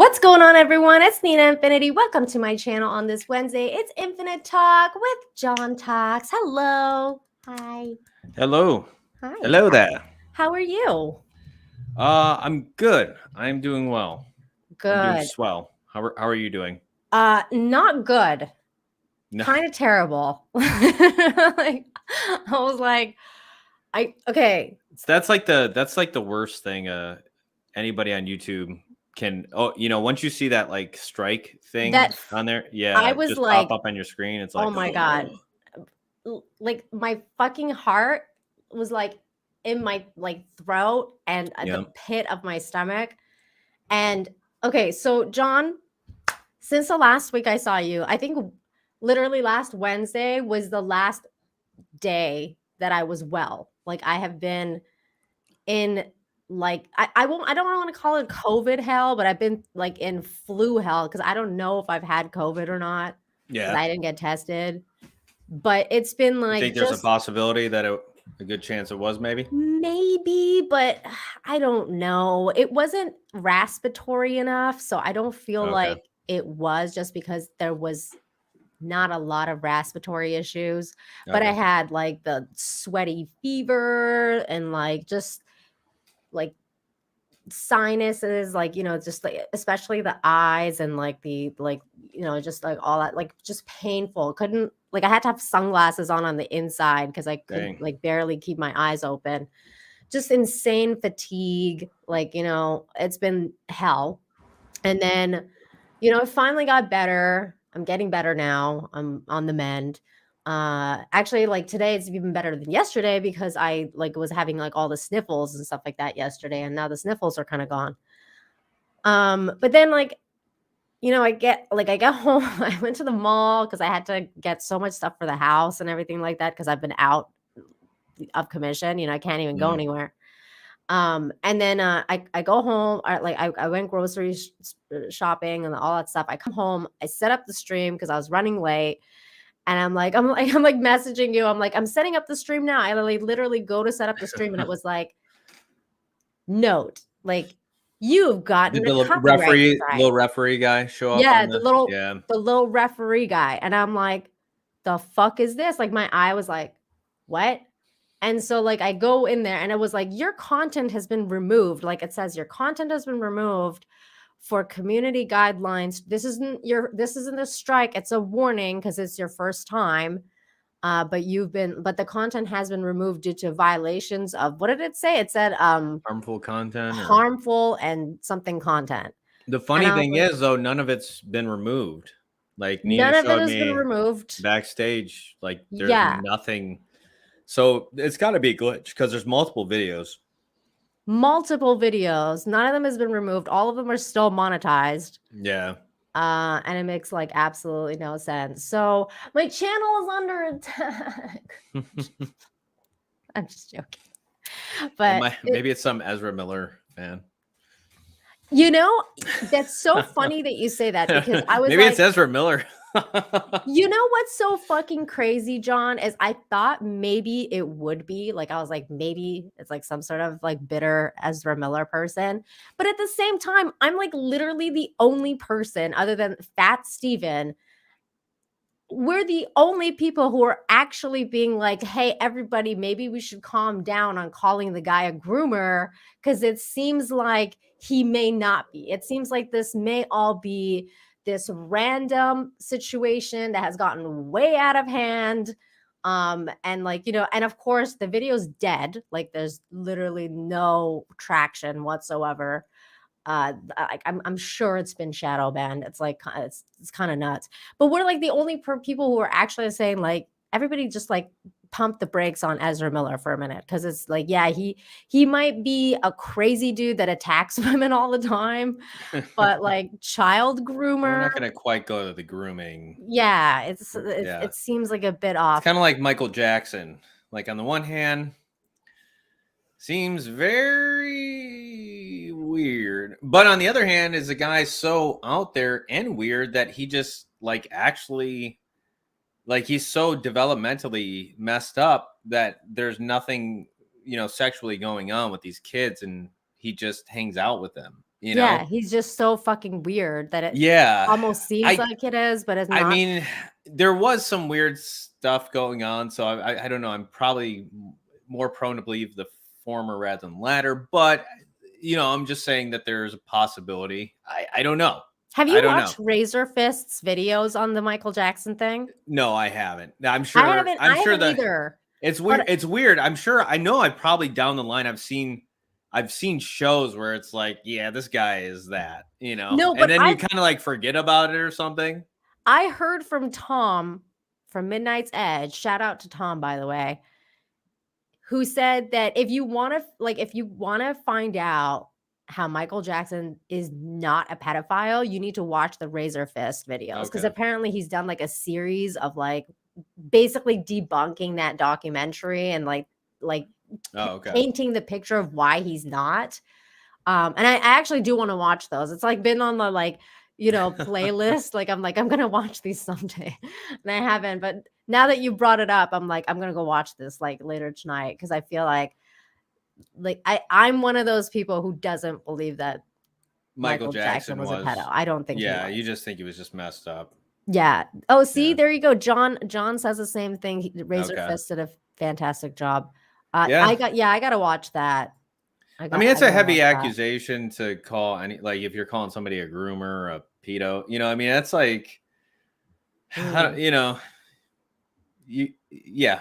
What's going on, everyone? It's Nina Infinity. Welcome to my channel on this Wednesday. It's Infinite Talk with John Talks. Hello. Hi. Hello. Hi. Hello there. How are you? I'm good. I'm doing well. I'm doing Good. swell. How are you doing? Not good. No. Kind of terrible. Okay. That's like the worst thing anybody on YouTube can once you see that like strike thing That on there, I yeah, was just like, pop up on your screen. It's oh like, my God. Like my fucking heart was like in my like throat and the pit of my stomach. And okay, so John, since the last week I saw you, I think literally last Wednesday was the last day that I was well. Like I have been in like I don't want to call it COVID hell, but I've been like in flu hell because I don't know if I've had COVID or not. Yeah. Because I didn't get tested. But it's been like, I think there's a possibility that a good chance it was maybe, but I don't know. It wasn't respiratory enough, so I don't feel like it was, just because there was not a lot of respiratory issues. But I had like the sweaty fever and like just like sinuses, like, just like especially the eyes and like the just like all that, like just painful. Couldn't, like, I had to have sunglasses on the inside because I could like barely keep my eyes open. Just insane fatigue, like, it's been hell. And then it finally got better. I'm getting better now. I'm on the mend. Actually, like today it's even better than yesterday because I like was having like all the sniffles and stuff like that yesterday, and now the sniffles are kind of gone. But then like, I get home. I went to the mall because I had to get so much stuff for the house and everything like that because I've been out of commission. I can't even go anywhere. And then I go home. I went grocery shopping and all that stuff. I come home. I set up the stream because I was running late. And I'm like messaging you. I'm like, I'm setting up the stream now. I literally go to set up the stream, and it was like, note, like, you've gotten the a copyright little referee guy show up. Yeah, the little referee guy. And I'm like, the fuck is this? Like, my eye was like, what? And so like I go in there and it was like, your content has been removed. Like it says your content has been removed for community guidelines. This isn't a strike. It's a warning because it's your first time. But the content has been removed due to violations of, what did it say? It said harmful content, harmful and something content. The funny thing is, though, none of it's been removed. Like none of it has been removed backstage. Like there's nothing. So it's got to be a glitch because there's multiple videos. None of them has been removed. All of them are still monetized. Yeah. And it makes like absolutely no sense. So my channel is under attack. I'm just joking. But maybe it's some Ezra Miller fan. That's so funny that you say that, because I was maybe it's Ezra Miller. What's so fucking crazy, John, is I thought maybe it would be like, I was like, maybe it's like some sort of like bitter Ezra Miller person. But at the same time, I'm like literally the only person other than Fat Steven. We're the only people who are actually being like, hey, everybody, maybe we should calm down on calling the guy a groomer, because it seems like he may not be. It seems like this may all be this random situation that has gotten way out of hand. And like, and of course the video's dead. Like there's literally no traction whatsoever. I'm sure it's been shadow banned. It's like, it's kind of nuts. But we're like the only people who are actually saying like, everybody just like pump the brakes on Ezra Miller for a minute, because it's like, yeah, he might be a crazy dude that attacks women all the time, but like child groomer. We're not gonna quite go to the grooming. Yeah, it seems like a bit off. It's kind of like Michael Jackson. Like on the one hand, seems very weird, but on the other hand, is a guy so out there and weird that he just like actually, like, he's so developmentally messed up that there's nothing, sexually going on with these kids, and he just hangs out with them. You Yeah, know? he's just so fucking weird that it Yeah. almost seems I like it is, but it's I not. mean, there was some weird stuff going on, so I don't know. I'm probably more prone to believe the former rather than latter, but I'm just saying that there's a possibility. I don't know. Have I you don't know. watched Razor Fist's videos on the Michael Jackson thing? No, I haven't. I'm I sure. haven't I'm I sure haven't the either. it's weird. But It's weird. I'm sure. I know. I probably down the line. I've seen shows where it's like, yeah, this guy is that, no, and but then you kind of like forget about it or something. I heard from Tom from Midnight's Edge. Shout out to Tom, by the way, who said that if you want to find out how Michael Jackson is not a pedophile, you need to watch the Razor Fist videos because Okay. apparently he's done like a series of like basically debunking that documentary and like Oh, okay. painting the picture of why he's not. And I actually do want to watch those. It's like been on the playlist. Like I'm gonna watch these someday, and I haven't. But now that you brought it up, I'm like I'm gonna go watch this like later tonight because I feel like I'm one of those people who doesn't believe that Michael Michael Jackson Jackson was a pedo. was. I don't think he Yeah, you was. just think he was just messed up. Yeah. Oh, see, Yeah. there you go. John says the same thing. Razor Okay. Fist did a fantastic job. Yeah. I gotta watch that. I mean, it's I a gotta watch heavy that. accusation to call any, like, if you're calling somebody a groomer, a pedo, I mean, that's like, Mm. yeah.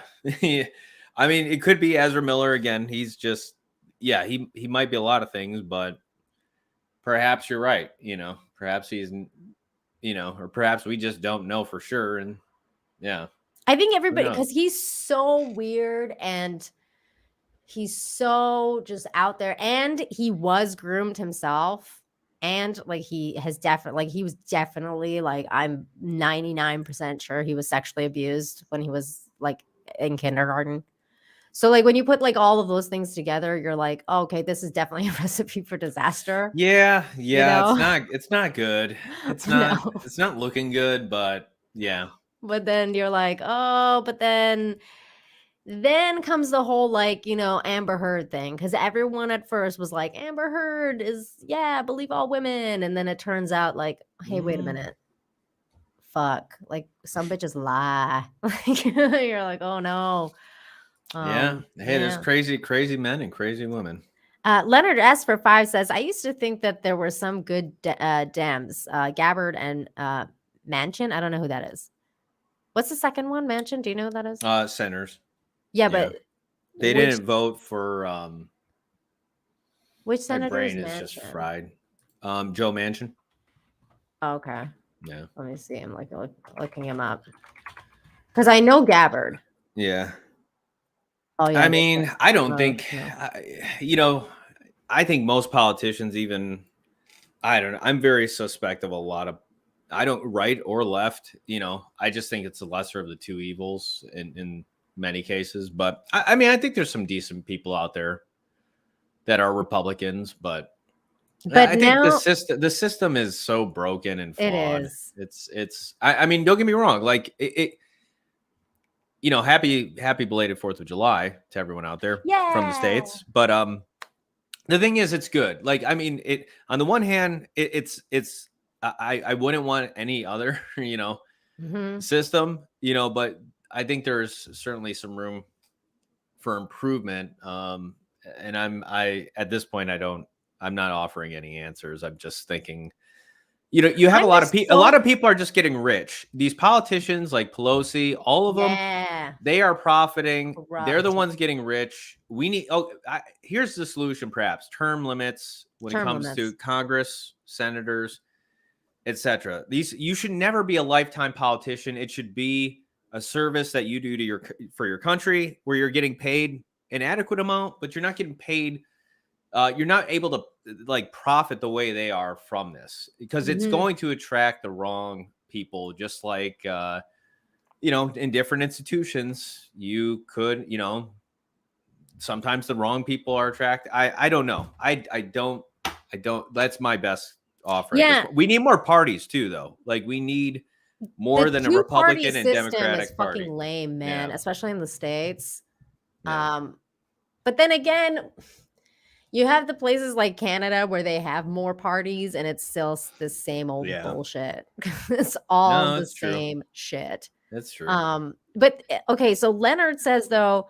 I mean, it could be Ezra Miller again. He's just, yeah, he might be a lot of things, but perhaps you're right. Perhaps he's, or perhaps we just don't know for sure. And yeah, I think who everybody, knows? because he's so weird and he's so just out there, and he was groomed himself, and like he was definitely like I'm 99% sure he was sexually abused when he was like in kindergarten. So like when you put like all of those things together, you're like, oh, okay, this is definitely a recipe for disaster. Yeah, You yeah, know? it's not good. It's not No. it's not looking good, but yeah. But then you're like, oh, but then comes the whole Amber Heard thing, because everyone at first was like, Amber Heard is, yeah, believe all women, and then it turns out like, hey, wait a Mm, minute, fuck, like some bitches lie. Like you're like, oh no. yeah. Hey, there's Yeah. crazy men and crazy women. Leonard S for 5 says, I used to think that there were some good Dems, Gabbard and Manchin. I don't know who that is. What's the second one? Manchin? Do you know who that is? Senators. Yeah, Yeah. but They which didn't vote for which my senator is brain is just Manchin? fried. Joe Manchin. Oh, okay. Yeah. Let me see. I'm looking him up because I know Gabbard. Yeah. Oh yeah, I mean, I don't think no. I think most politicians, even, I don't know, I'm very suspect of a lot of, I don't, right or left, I just think it's the lesser of the two evils in many cases. But I mean, I think there's some decent people out there that are Republicans, but But I think the now system is so broken and it flawed. is. I mean, don't get me wrong, like happy belated 4th of July to everyone out there from the Yeah. States. But the thing is, it's good. Like, I mean, it, on the one hand, it's I wouldn't want any other Hmm. system, but I think there's certainly some room for improvement. And I at this point, I'm not offering any answers. I'm just thinking, you have I'm a lot of just people. A lot so of people are just getting rich. These politicians, like Pelosi, all of them, yeah. they are profiting. They're the Corrupt ones getting rich. We need. Here's the solution, perhaps: term limits when it term comes to limits. Congress, senators, etc. These, you should never be a lifetime politician. It should be a service that you do to for your country, where you're getting paid an adequate amount, but you're not getting paid. You're not able to like profit the way they are from this, because it's Hmm. going to attract the wrong people. Just like in different institutions, you could, sometimes the wrong people are attracted. I don't know. I don't. That's my best offer at this Yeah, point. We need more parties too, though. Like, we need more the than a two-party Republican and system is Democratic fucking party. lame, man, Yeah, especially in the States. yeah. But then again, You have the places like Canada where they have more parties and it's still the same old bullshit. It's all the same shit. That's true. But okay, so Leonard says though,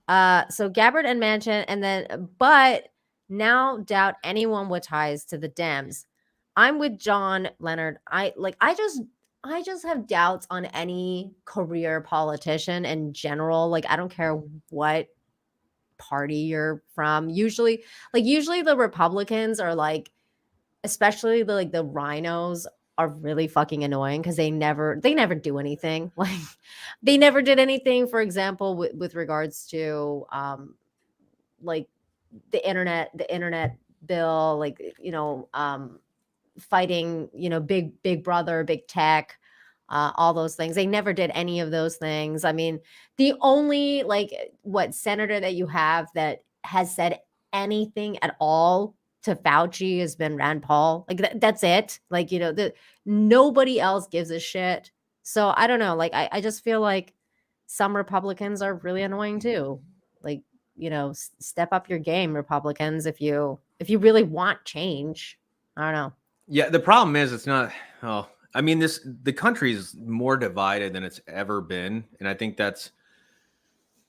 so Gabbard and Manchin, and then but now doubt anyone with ties to the Dems. I'm with John Leonard. I just have doubts on any career politician in general. Like I don't care what party you're from. Usually the Republicans are like, especially the rhinos are really fucking annoying because they never do anything. Like they never did anything, for example, with regards to like the internet bill, like fighting, big brother, big tech, all those things. They never did any of those things. I mean, the only senator that you have that has said anything at all to Fauci has been Rand Paul. Like that's it. Like, nobody else gives a shit. So I don't know. Like I just feel like some Republicans are really annoying too. Like, step up your game, Republicans, if you really want change. I don't know. Yeah, the problem is it's not. Oh, I mean, the country is more divided than it's ever been, and I think that's,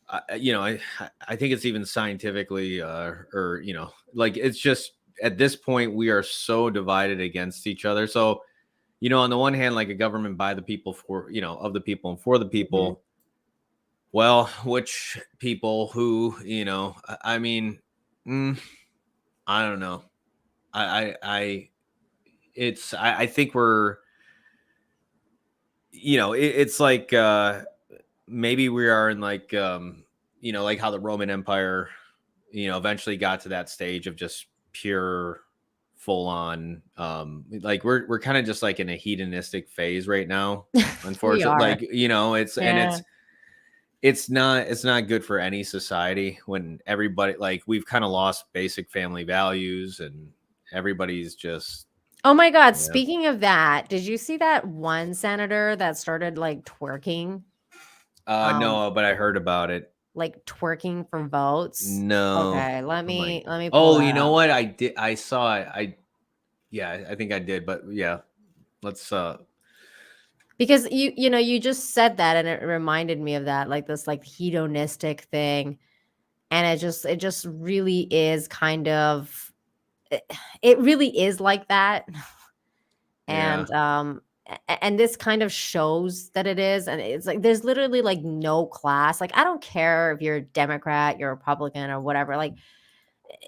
I think it's even scientifically, or like it's just at this point we are so divided against each other. So, on the one hand, like a government by the people, for of the people and for the people. Mm-hmm. Well, which people? Who? I mean, I don't know. I think we're, it's like maybe we are in like like how the Roman Empire eventually got to that stage of just pure full on like we're kind of just like in a hedonistic phase right now, unfortunately. Like it's and it's not good for any society when everybody, like, we've kind of lost basic family values and everybody's just. Oh my God. Yeah. Speaking of that, did you see that one senator that started like twerking? No, but I heard about it. Like twerking for votes. No. Okay. Let me. Oh, you know what? I did. I saw it. I think I did, but yeah, let's, because you just said that and it reminded me of that, like this like hedonistic thing. And it just really is kind of, it really is like that. And and this kind of shows that it is. And it's like there's literally like no class. Like I don't care if you're a Democrat, you're a Republican or whatever. Like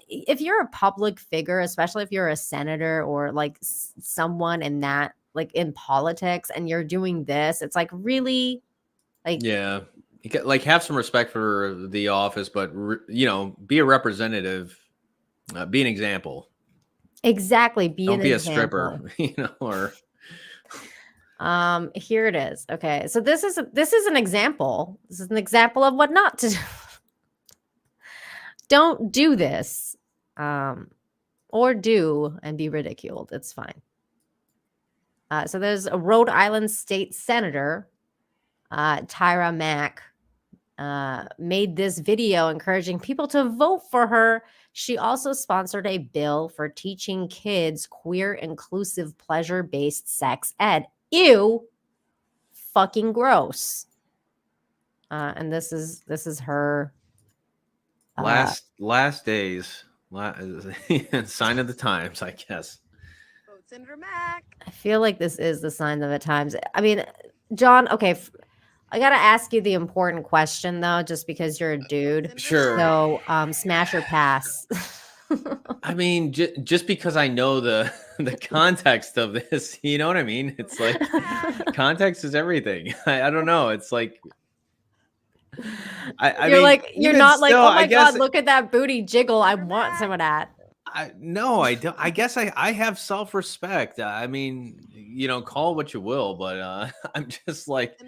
if you're a public figure, especially if you're a senator or like someone in that, like in politics, and you're doing this, it's like really like, yeah, like have some respect for the office, but be a representative, be an example. Exactly. Don't be a stripper, or. Here it is. Okay. So this is an example. This is an example of what not to do. Don't do this. Or do and be ridiculed. It's fine. So there's a Rhode Island state senator, Tyra Mack, made this video encouraging people to vote for her. She also sponsored a bill for teaching kids queer inclusive pleasure-based sex ed. Ew, fucking gross. And this is her last days, sign of the times, I guess. I feel like this is the sign of the times. I mean, John, okay, I gotta ask you the important question though, just because you're a dude. Sure. So, smash or pass? I mean, just because I know the context of this, you know what I mean? It's like context is everything. I don't know. It's like I mean, like you're not like, oh my God, look at that booty jiggle. I want some of that. No, I don't. I guess I have self-respect. I mean, call it what you will, but I'm just like,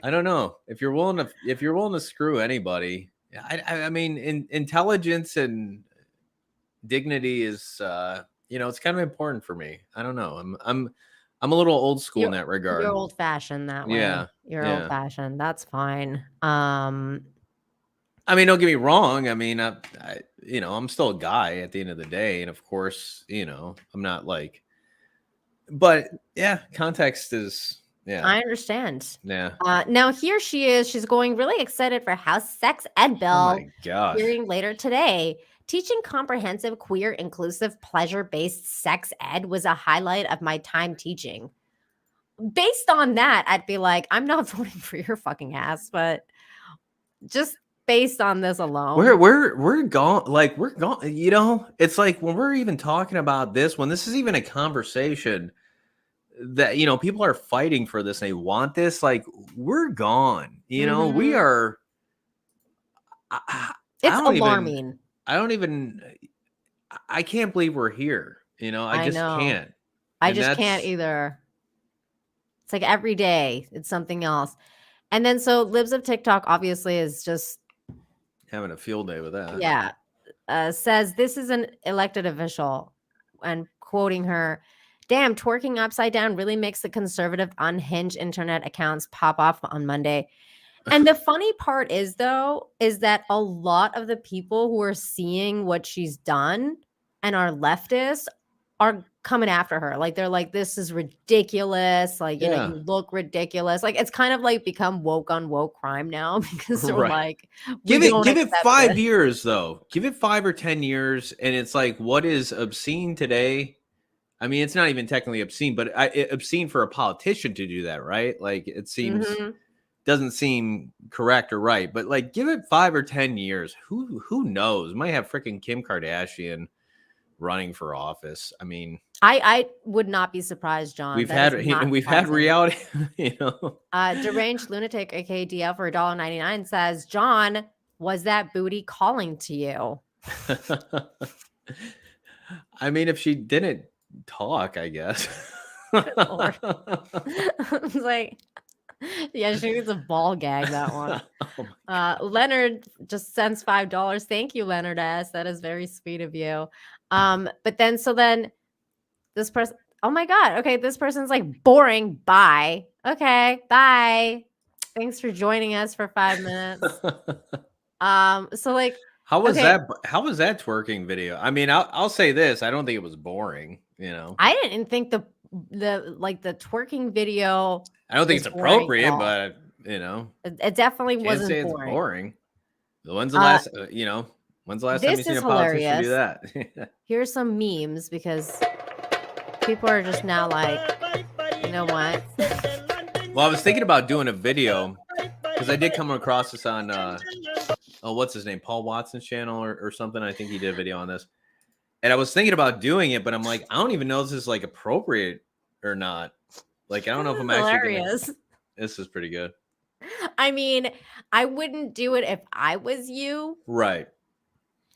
I don't know if you're willing to screw anybody. I mean, intelligence and dignity is, it's kind of important for me. I don't know. I'm a little old school in that regard. You're old fashioned that way. Yeah. You're old fashioned. That's fine. I mean, don't get me wrong. I mean, I'm still a guy at the end of the day, and of course, I'm not like. But yeah, context is I understand. yeah. Now here she is. She's going really excited for House Sex Ed Oh Bill my gosh. hearing later today. Teaching comprehensive, queer, inclusive, pleasure-based sex ed was a highlight of my time teaching. Based on that, I'd be like, I'm not voting for your fucking ass, but just based on this alone. We're gone. Like we're gone. It's like when we're even talking about this, when this is even a conversation that people are fighting for this and they want this, like we're gone. We are. It's alarming. I can't believe we're here. I just can't. I just can't either. It's like every day it's something else. And then so Libs of TikTok obviously is just having a field day with that. Yeah. Says this is an elected official and quoting her, damn, twerking upside down really makes the conservative unhinged internet accounts pop off on Monday. And the funny part is that a lot of the people who are seeing what she's done and are leftists are coming after her. Like they're like, this is ridiculous. Like, you look ridiculous. Like it's kind of like become woke on woke crime now because they're like, give it 5 years though. Give it 5 or 10 years. And it's like, what is obscene today? I mean, it's not even technically obscene, but obscene for a politician to do that, right? Like it seems doesn't seem correct or right, but like give it 5 or 10 years. Who knows? Might have freaking Kim Kardashian running for office. I mean, I would not be surprised, John. We've had reality, Deranged lunatic, aka DL for $1.99 says, John, was that booty calling to you? I mean, if she didn't talk, I guess. It's like, yeah, she needs a ball gag, that one. Leonard just sends $5. Thank you, Leonard S. That is very sweet of you. But then this person, oh my God, okay, this person's like, boring, bye. Okay, bye. Thanks for joining us for 5 minutes. So like, how was that twerking video? I mean, I'll say this, I don't think it was boring, I didn't think the twerking video, I don't think it's appropriate, but it definitely wasn't boring. When's the last time you've seen a politician do that? Here's some memes because people are just now like, you know what? Well, I was thinking about doing a video because I did come across this on what's his name, Paul Watson's channel or something. I think he did a video on this, and I was thinking about doing it, but I'm like, I don't even know if this is like appropriate or not. Like, I don't know if I'm actually this is pretty good. I mean, I wouldn't do it if I was you. Right.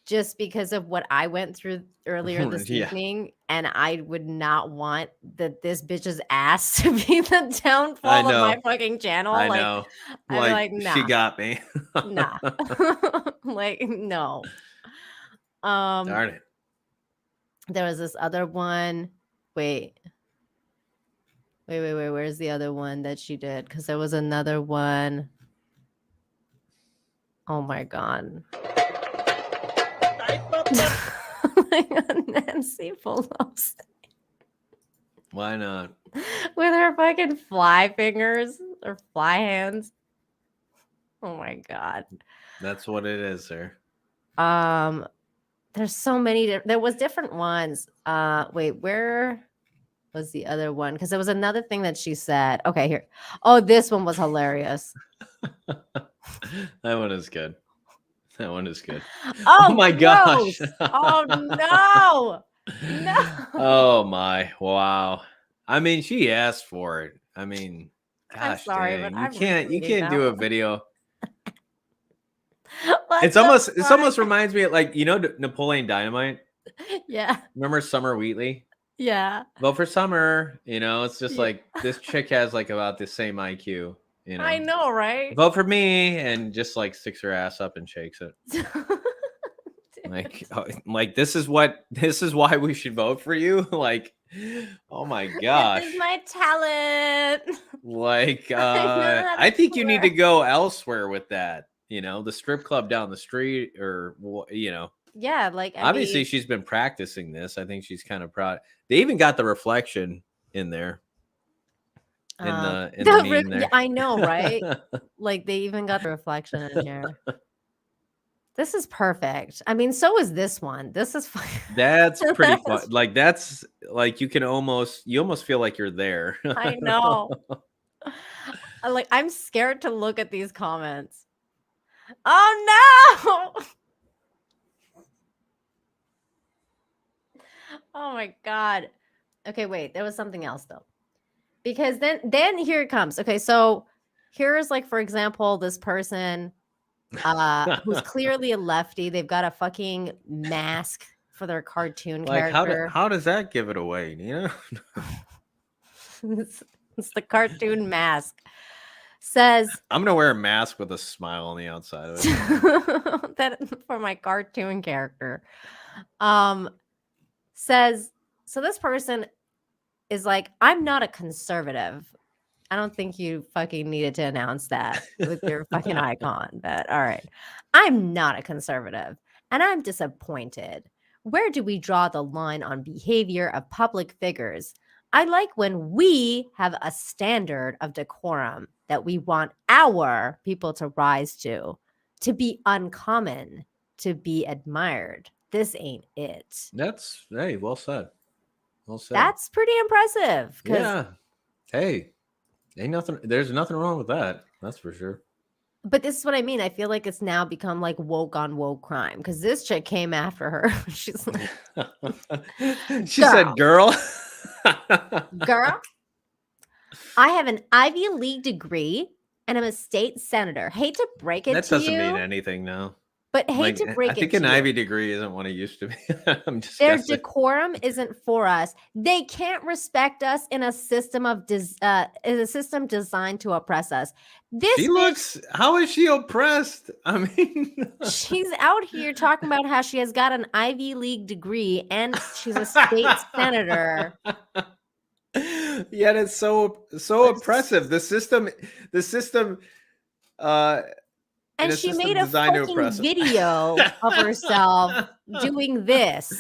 Just because of what I went through earlier this evening. And I would not want this bitch's ass to be the downfall of my fucking channel. I know. I'm like, nah. She got me. Nah. Like, no. Darn it. There was this other one. Wait, where's the other one that she did? Because there was another one. Oh my God. Nancy Pelosi. Why not? With her fucking fly fingers or fly hands. Oh my God. That's what it is, sir. There's so many. There was different ones. Wait, where was the other one? Because there was another thing that she said. Okay, here. Oh, this one was hilarious. That one is good. That one is good. Oh my gosh. Oh no. No. Oh my. Wow. I mean, she asked for it. I mean, gosh, I'm sorry, dang. but you can't do a video. It almost reminds me of like, Napoleon Dynamite? Yeah. Remember Summer Wheatley? Yeah. Vote for Summer. It's just like this chick has like about the same IQ. I know, right? Vote for me, and just like sticks her ass up and shakes it. like this is why we should vote for you. Like, oh my gosh, this is my talent. Like, I think you need to go elsewhere with that. You know, the strip club down the street, or you know. Yeah, like Obviously, she's been practicing this. I think she's kind of proud. They even got the reflection in there. In the meme there. I know, right? Like they even got the reflection in here. This is perfect. I mean, so is this one. This is fun. That's pretty fun. Like that's like you almost feel like you're there. I know. Like I'm scared to look at these comments. Oh no! Oh my god. Okay, wait. There was something else though. Because then here it comes. Okay, so here's like, for example, this person who's clearly a lefty. They've got a fucking mask for their cartoon like character. how does that give it away? You know, it's the cartoon mask. Says I'm gonna wear a mask with a smile on the outside of it. that for my cartoon character. Says so. This person is like, I'm not a conservative. I don't think you fucking needed to announce that with your fucking icon, but all right. I'm not a conservative and I'm disappointed. Where do we draw the line on behavior of public figures? I like when we have a standard of decorum that we want our people to rise to be uncommon, to be admired. This ain't it. That's well said. Well said. That's pretty impressive. Yeah. Hey, ain't nothing. There's nothing wrong with that. That's for sure. But this is what I mean. I feel like it's now become like woke on woke crime because this chick came after her. She's like, she said, "Girl, girl, I have an Ivy League degree and I'm a state senator. Hate to break it to you. That doesn't mean anything now. But hate to break it. I think an Ivy degree isn't what it used to be. I'm just their decorum isn't for us. They can't respect us in a system of designed to oppress us. How is she oppressed? I mean, she's out here talking about how she has got an Ivy League degree and she's a state senator. Yet it's so oppressive. The system and she made a fucking video of herself doing this.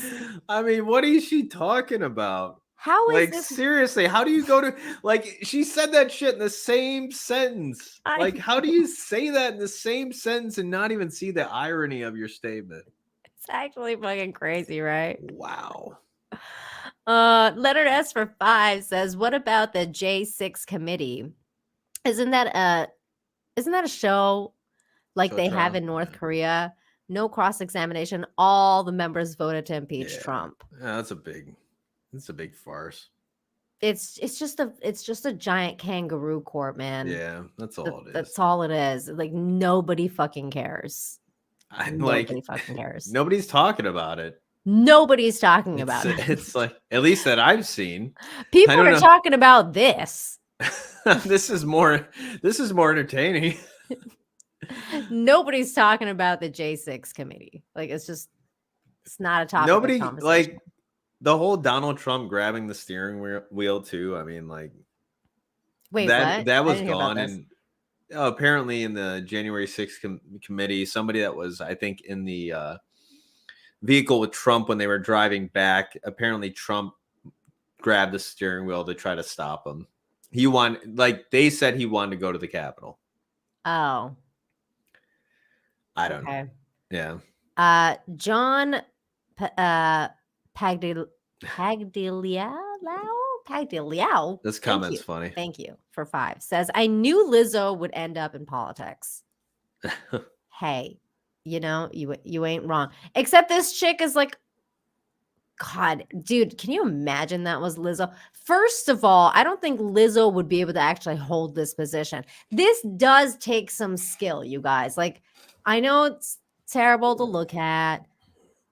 I mean, what is she talking about? How is like this? Seriously, how do you go to like she said that shit in the same sentence? Like, how do you say that in the same sentence and not even see the irony of your statement? It's actually fucking crazy, right? Wow. Letter S for 5 says, what about the J6 committee? Isn't that a show like they have in North Korea? No cross-examination. All the members voted to impeach Trump. Yeah, that's a big farce. It's just a giant kangaroo court, man. Yeah, that's all it is. That's all it is. Like nobody fucking cares. Nobody fucking cares. Nobody's talking about it. Nobody's talking about it. It's like, at least that I've seen. People are talking about this. This is more entertaining. Nobody's talking about the J6 committee. Like it's not a topic. Nobody like the whole Donald Trump grabbing the steering wheel too. I mean, like, wait, that was gone, and apparently in the January 6th committee, somebody that was, I think, in the vehicle with Trump when they were driving back, apparently Trump grabbed the steering wheel to try to stop him. They said he wanted to go to the Capitol. Oh, I don't know. Yeah. John Pagdigliao. This comment's funny. Thank you for 5. Says, I knew Lizzo would end up in politics. Hey, you ain't wrong. Except this chick is like, God, dude, can you imagine that was Lizzo? First of all, I don't think Lizzo would be able to actually hold this position. This does take some skill, you guys. Like, I know it's terrible to look at,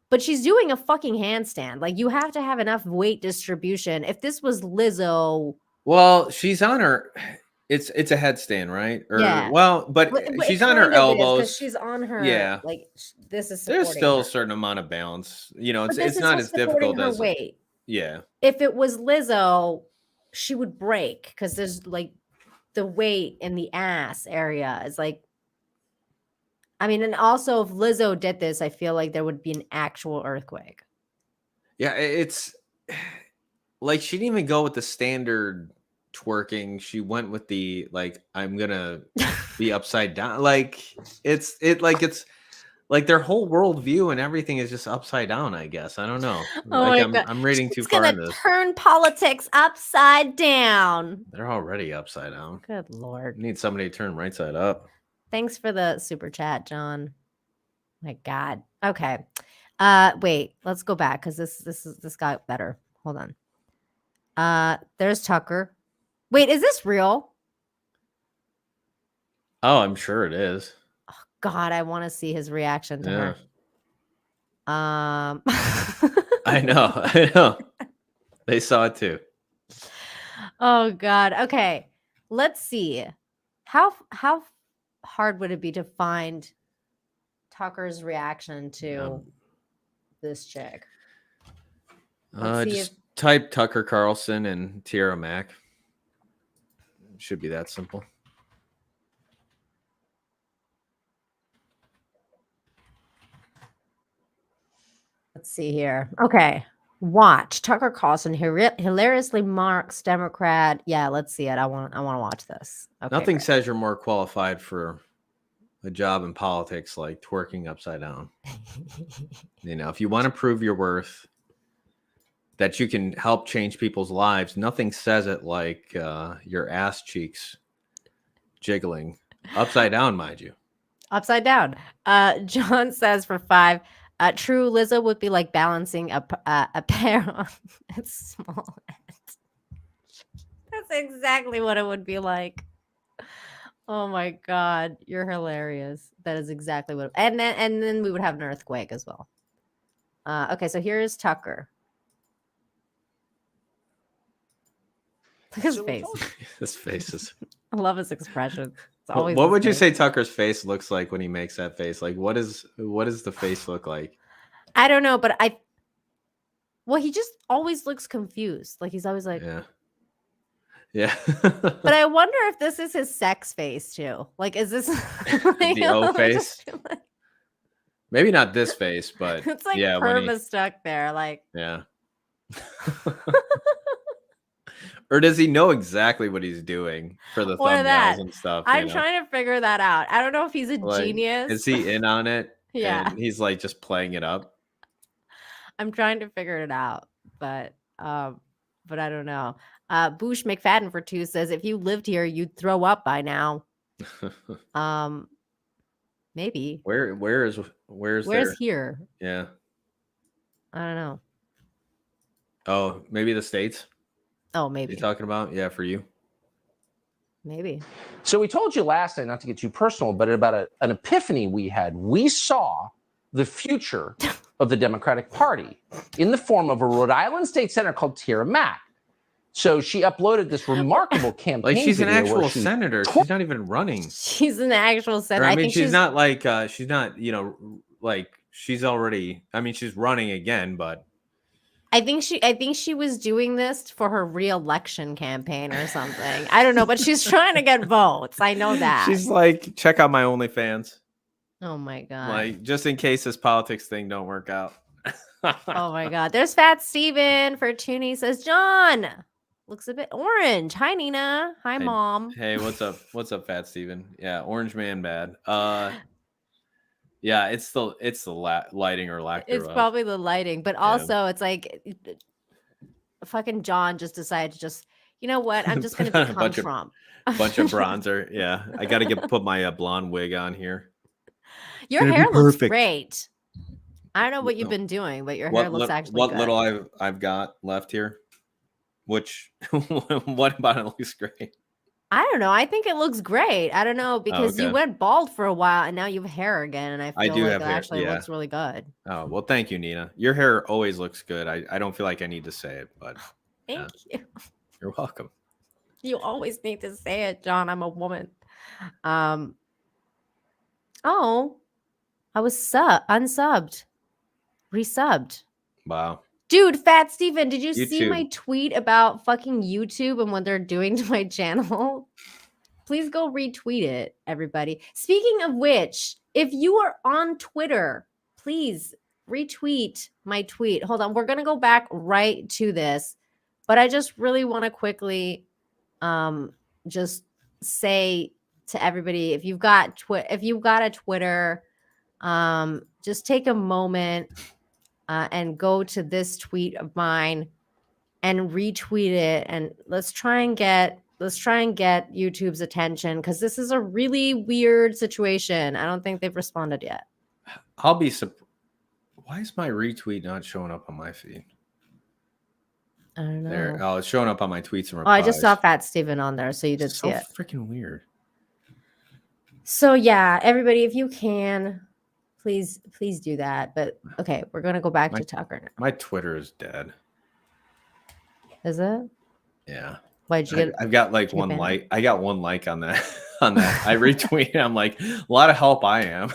but she's doing a fucking handstand. Like, you have to have enough weight distribution. If this was Lizzo, well, she's on her. It's a headstand, right? Yeah. Well, but she's on her elbows. She's on her. Yeah. Like this is. There's still a certain amount of balance. It's not as difficult as weight. Yeah. If it was Lizzo, she would break because there's like the weight in the ass area is like. I mean, and also if Lizzo did this, I feel like there would be an actual earthquake. Yeah, it's like she didn't even go with the standard twerking. She went with the like I'm gonna be upside down. Like it's like their whole worldview and everything is just upside down. I guess I don't know. Oh Like my God. I'm reading too She's far gonna in this. turn politics upside down. They're already upside down. Good Lord. Need somebody to turn right side up. Thanks for the super chat, John. My God. Okay. Wait, let's go back because this got better. Hold on. There's Tucker. Wait, is this real? Oh, I'm sure it is. Oh, God, I want to see his reaction to her. I know. They saw it too. Oh God. Okay. Let's see. How hard would it be to find Tucker's reaction to this chick? Just type Tucker Carlson and Tierra Mac. It should be that simple. Let's see here. Okay. Watch Tucker Carlson hilariously marks Democrat. Yeah, let's see it. I want to watch this. Okay, Nothing says you're more qualified for a job in politics like twerking upside down. If you want to prove your worth, that you can help change people's lives, nothing says it like your ass cheeks jiggling upside down, mind you. Upside down. John says for 5. True Lizzo would be like balancing a pair on its small end. That's exactly what it would be like. Oh my God, you're hilarious. That is exactly what. And then we would have an earthquake as well. Okay, so here's Tucker. Look at his face. His face is. I love his expression. What would you say Tucker's face looks like when he makes that face? Like, what does the face look like? I don't know, but he just always looks confused. Like he's always like, yeah. But I wonder if this is his sex face too. Like, is this the O face? Maybe not this face, but it's like perma stuck there. Like, yeah. Or does he know exactly what he's doing for the thumbnails and stuff? I'm trying to figure that out. I don't know if he's a genius. Is he in on it? Yeah. And he's like just playing it up. I'm trying to figure it out, but I don't know. Boosh McFadden for 2 says if you lived here, you'd throw up by now. Maybe. Where's here? Yeah. I don't know. Oh, maybe the States. Oh, maybe. You're talking about? Yeah, for you. Maybe. So we told you last night, not to get too personal, but about an epiphany we had. We saw the future of the Democratic Party in the form of a Rhode Island state senator called Tierra Mack. So she uploaded this remarkable campaign. Like she's an actual senator. She's not even running. She's an actual senator. I mean, she's not like she's not, like she's already. I mean, she's running again, but I think she was doing this for her re-election campaign or something. I don't know, but she's trying to get votes. I know that. She's like, check out my OnlyFans. Oh my God. Like, just in case this politics thing don't work out. Oh my God. There's Fat Steven for Tooney says, John looks a bit orange. Hi, Nina. Hi, Mom. Hey, what's up? What's up, Fat Steven? Yeah, orange man bad. Yeah, it's the lighting or lack thereof. It's probably the lighting, but also it's like fucking John just decided to just, you know what? I'm just going to become Trump. Bunch of bronzer. Yeah, I got to put my blonde wig on here. Your hair looks great. I don't know what you've been doing, but your hair looks actually what good. Little I've got left here. Which what about it looks great? I don't know. I think it looks great. I don't know because you went bald for a while and now you have hair again, and I feel like it actually looks really good. Oh well, thank you, Nina. Your hair always looks good. I don't feel like I need to say it, but thank you. You're welcome. You always need to say it, John. I'm a woman. Oh, I was unsubbed, resubbed. Wow. Dude, Fat Steven, did you see my tweet about fucking YouTube and what they're doing to my channel? Please go retweet it, everybody. Speaking of which, if you are on Twitter, please retweet my tweet. Hold on, we're gonna go back right to this, but I just really want to quickly just say to everybody, if you've got a Twitter, just take a moment and go to this tweet of mine and retweet it, and let's try and get YouTube's attention, because this is a really weird situation. I don't think they've responded yet. I'll be surprised. Why is my retweet not showing up on my feed? I don't know. There. Oh, it's showing up on my tweets and Oh, replies. I just saw Fat Steven on there, so you did see it. Freaking weird. So yeah, everybody, if you can, please do that. But okay, we're gonna go back to Tucker now. My Twitter is dead. Is it? Yeah. Why'd you get? I've got like one like. I got one like on that. I retweeted. I'm like, a lot of help I am.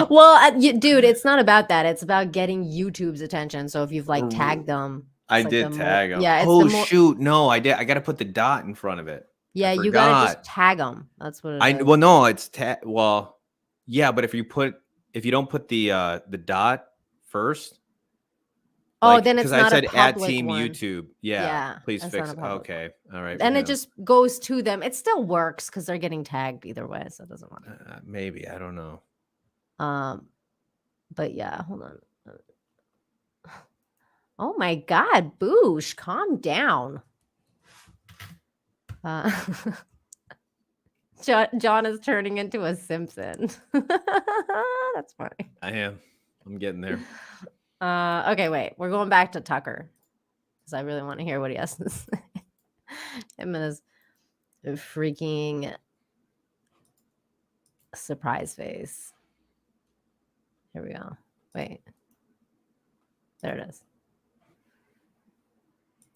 Well, dude, it's not about that. It's about getting YouTube's attention. So if you've like tagged them. I did tag them. Yeah. Oh shoot! No, I did. I got to put the dot in front of it. Yeah, you gotta just tag them. That's what it is. Well, no, it's well, yeah, but if you don't put the dot first. Oh, then it's not a public at Team one. YouTube. Yeah, please fix. Okay, all right. And it just goes to them. It still works because they're getting tagged either way, so it doesn't matter. Maybe, I don't know. But yeah, hold on. Oh my God, Boosh, calm down. John is turning into a Simpson. That's funny. I am. I'm getting there. Okay, wait. We're going back to Tucker because I really want to hear what he has to say. Him and his freaking surprise face. Here we go. Wait. There it is.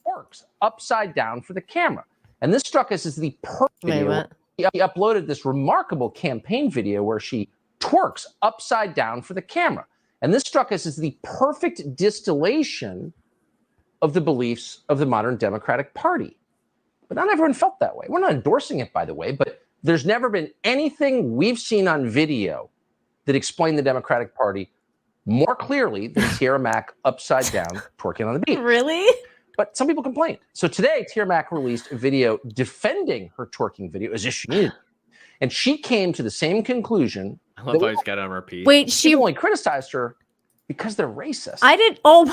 Works upside down for the camera. And this struck us as the perfect video. He uploaded this remarkable campaign video where she twerks upside down for the camera. And this struck us as the perfect distillation of the beliefs of the modern Democratic Party. But not everyone felt that way. We're not endorsing it, by the way, but there's never been anything we've seen on video that explained the Democratic Party more clearly than Tierra Mack upside down twerking on the beach. Really? But some people complained. So today, Tierra Mack released a video defending her twerking video as if she needed it. And she came to the same conclusion. I love how he's got it on repeat. Wait, she only criticized her because they're racist. I did. Oh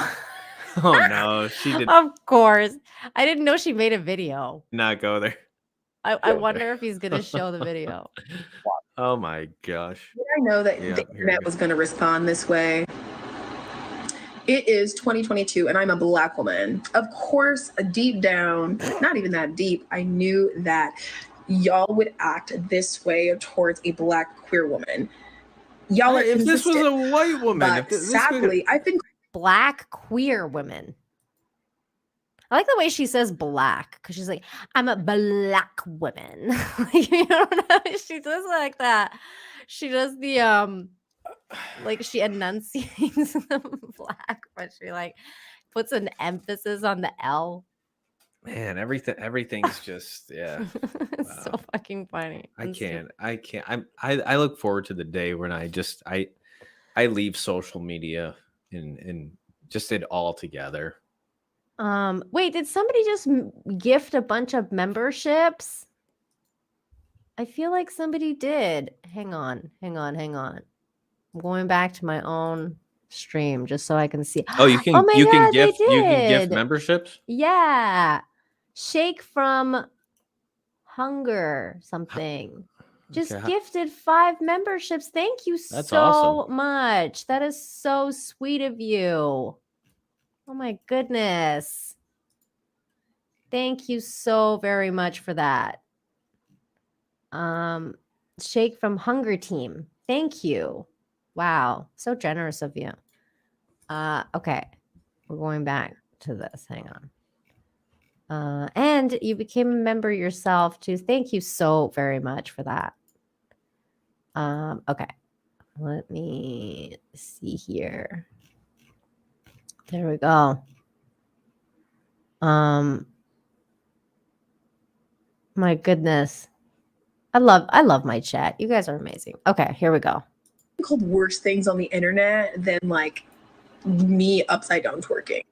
no, she did. Of course. I didn't know she made a video. Not go there. I wonder if he's going to show the video. Oh my gosh. Did I know that the internet was going to respond this way? It is 2022 and I'm a Black woman. Of course, deep down, not even that deep, I knew that y'all would act this way towards a Black queer woman. Y'all are if this was a white woman. But sadly, I've been Black queer women. I like the way she says black because she's like, I'm a Black woman. You know, she does like that. She does the like she enunciates black, but she like puts an emphasis on the L. Man, everything's just It's so fucking funny. I can't. I look forward to the day when I leave social media and just it all together. Wait, did somebody just gift a bunch of memberships? I feel like somebody did. Hang on. I'm going back to my own stream just so I can see. Oh, you can gift memberships? Yeah. Shake from Hunger something. Just gifted 5 memberships. Thank you so much. That is so sweet of you. Oh my goodness. Thank you so very much for that. Shake from Hunger Team. Thank you. Wow. So generous of you. Okay. We're going back to this. Hang on. And you became a member yourself too. Thank you so very much for that. Okay. Let me see here. There we go. My goodness. I love my chat. You guys are amazing. Okay, here we go. Called worse things on the internet than like me upside down twerking.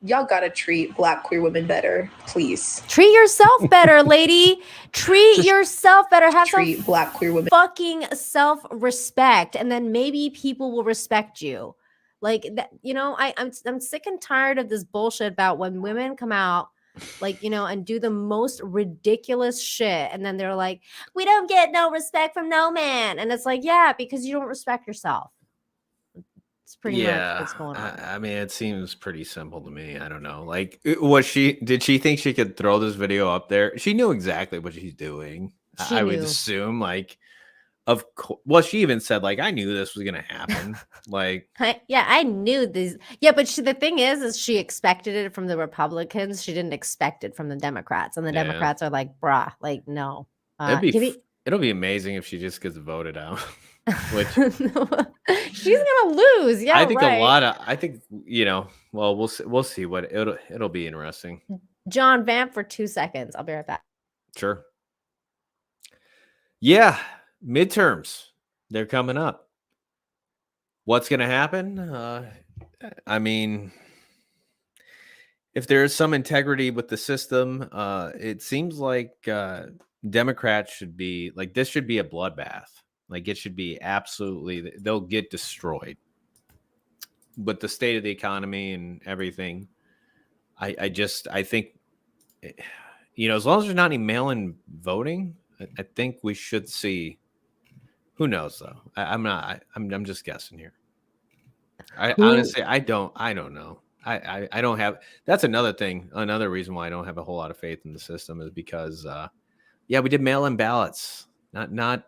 Y'all gotta treat Black queer women better, please. Treat yourself better, lady. Treat yourself better. Have treat some Black queer women fucking self-respect, and then maybe people will respect you. Like that, I'm sick and tired of this bullshit about when women come out, like, and do the most ridiculous shit, and then they're like, we don't get no respect from no man. And it's like, yeah, because you don't respect yourself. It's pretty much what's going on. I mean, it seems pretty simple to me. I don't know. Like, did she think she could throw this video up there? She knew exactly what she's doing. I would assume, like, of course. Well, she even said, like, I knew this was gonna happen. Like, I knew this. Yeah, but the thing is she expected it from the Republicans. She didn't expect it from the Democrats, and the Democrats are like, bruh, like, no. It'll be amazing if she just gets voted out. Which she's gonna lose. Yeah, I think well, we'll see what it'll be interesting. John, vamp for 2 seconds. I'll be right back. Sure. Yeah, midterms, they're coming up. What's gonna happen? I mean, if there is some integrity with the system, it seems like Democrats should be like, this should be a bloodbath. Like, it should be absolutely, they'll get destroyed. But the state of the economy and everything, I think, as long as there's not any mail-in voting, I think we should see. Who knows though? I'm just guessing here. Honestly, I don't know. I don't have. That's another thing. Another reason why I don't have a whole lot of faith in the system is because, we did mail-in ballots. Not.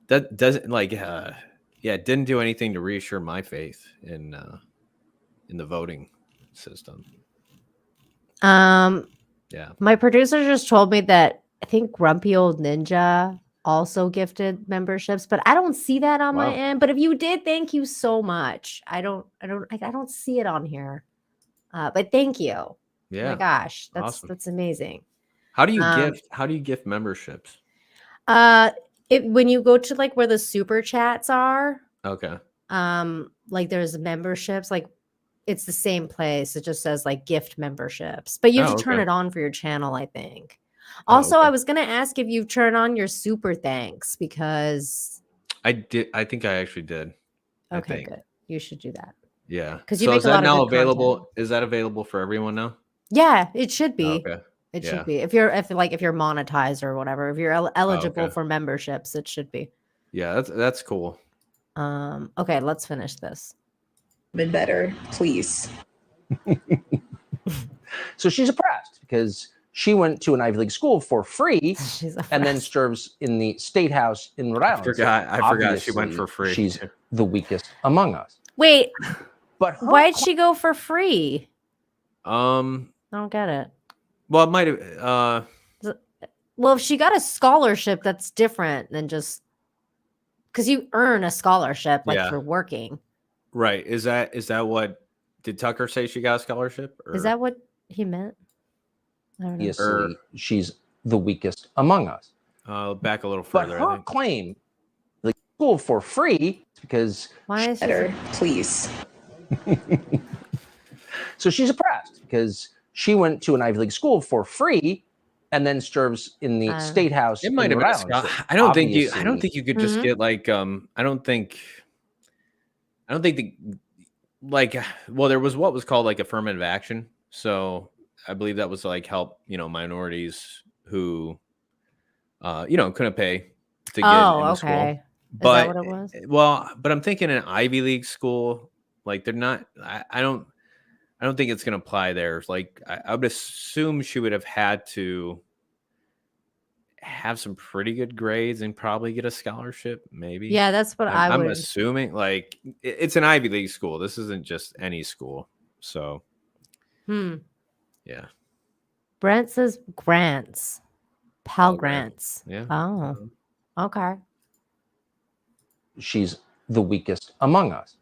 That doesn't it didn't do anything to reassure my faith in the voting system. Yeah. My producer just told me that I think Grumpy Old Ninja also gifted memberships, but I don't see that on my end. But if you did, thank you so much. I don't see it on here. But thank you. Yeah. Oh my gosh, awesome. That's amazing. How do you gift memberships? When you go to like where the super chats are, okay. Like there's memberships, like it's the same place. It just says like gift memberships, but you have to turn it on for your channel, I think. Also, I was gonna ask if you turn on your super thanks because I did. I think I actually did. Okay, good. You should do that. Yeah. Because you make a lot of good available? content. Is that available for everyone now? Yeah, it should be. Okay. It should be. If you're monetized or whatever, if you're eligible for memberships, it should be. Yeah, that's cool. Okay, let's finish this. Been better, please. So she's oppressed because she went to an Ivy League school for free and then serves in the state house in Rhode Island. I forgot she went for free. She's the weakest among us. Wait, but why'd she go for free? I don't get it. Well, it might have. Well, if she got a scholarship, that's different than just because you earn a scholarship for working. Right. Is that what did Tucker say? She got a scholarship? Is that what he meant? I don't know. Yes, she's the weakest among us. Back a little further. But her claim, the school for free, because why is better, please. So she's oppressed because she went to an Ivy League school for free and then serves in the state house. It might have been. I don't think you could just get like I don't think there was what was called like affirmative action. So I believe that was like help, minorities who couldn't pay to get into school. But, is that what it was? Well, but I'm thinking an Ivy League school, like they're not, I don't think it's going to apply there. Like I would assume she would have had to have some pretty good grades and probably get a scholarship, maybe. Yeah, that's what I'm assuming. Like it's an Ivy League school. This isn't just any school. So, yeah. Brent says grants, Pell Grants. Yeah. Oh, okay. She's the weakest among us.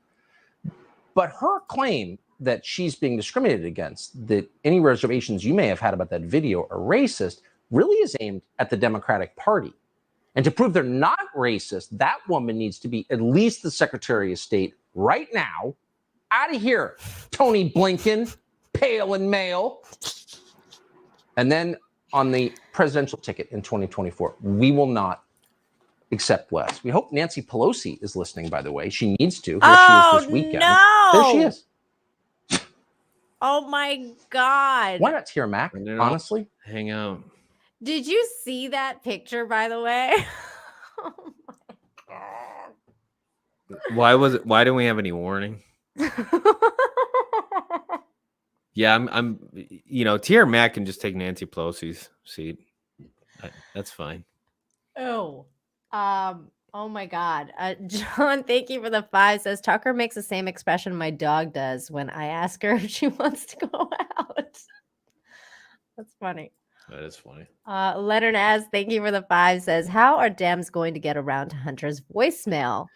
But her claim that she's being discriminated against, that any reservations you may have had about that video are racist, really is aimed at the Democratic Party. And to prove they're not racist, that woman needs to be at least the Secretary of State right now. Out of here, Tony Blinken, pale and male. And then on the presidential ticket in 2024, we will not accept less. We hope Nancy Pelosi is listening, by the way. She needs to. Here she is this weekend. No. There she is. Oh my God. Why not Tierra Mack, honestly? Hang out. Did you see that picture, by the way? Oh my God. Why don't we have any warning? Yeah, I'm Tierra Mack can just take Nancy Pelosi's seat. That's fine. Oh my God. John, thank you for the 5. Says Tucker makes the same expression my dog does when I ask her if she wants to go out. That's funny. That is funny. Leonard as thank you for the 5. Says, how are Dems going to get around to Hunter's voicemail?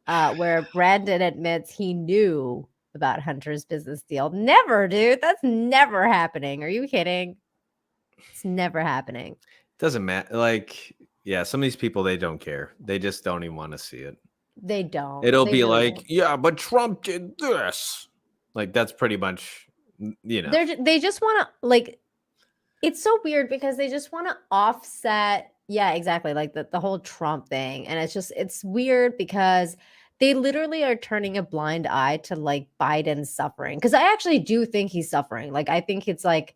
Where Brandon admits he knew about Hunter's business deal. Never, dude. That's never happening. Are you kidding? It's never happening. Doesn't matter. Like, yeah, some of these people, they don't care. They just don't even want to see it. They don't. It'll They be really like, don't. yeah, but Trump did this. Like, that's pretty much, They just want to, like, it's so weird because they just want to offset. Yeah, exactly. Like the whole Trump thing. And it's weird because they literally are turning a blind eye to like Biden's suffering. Because I actually do think he's suffering. Like, I think it's like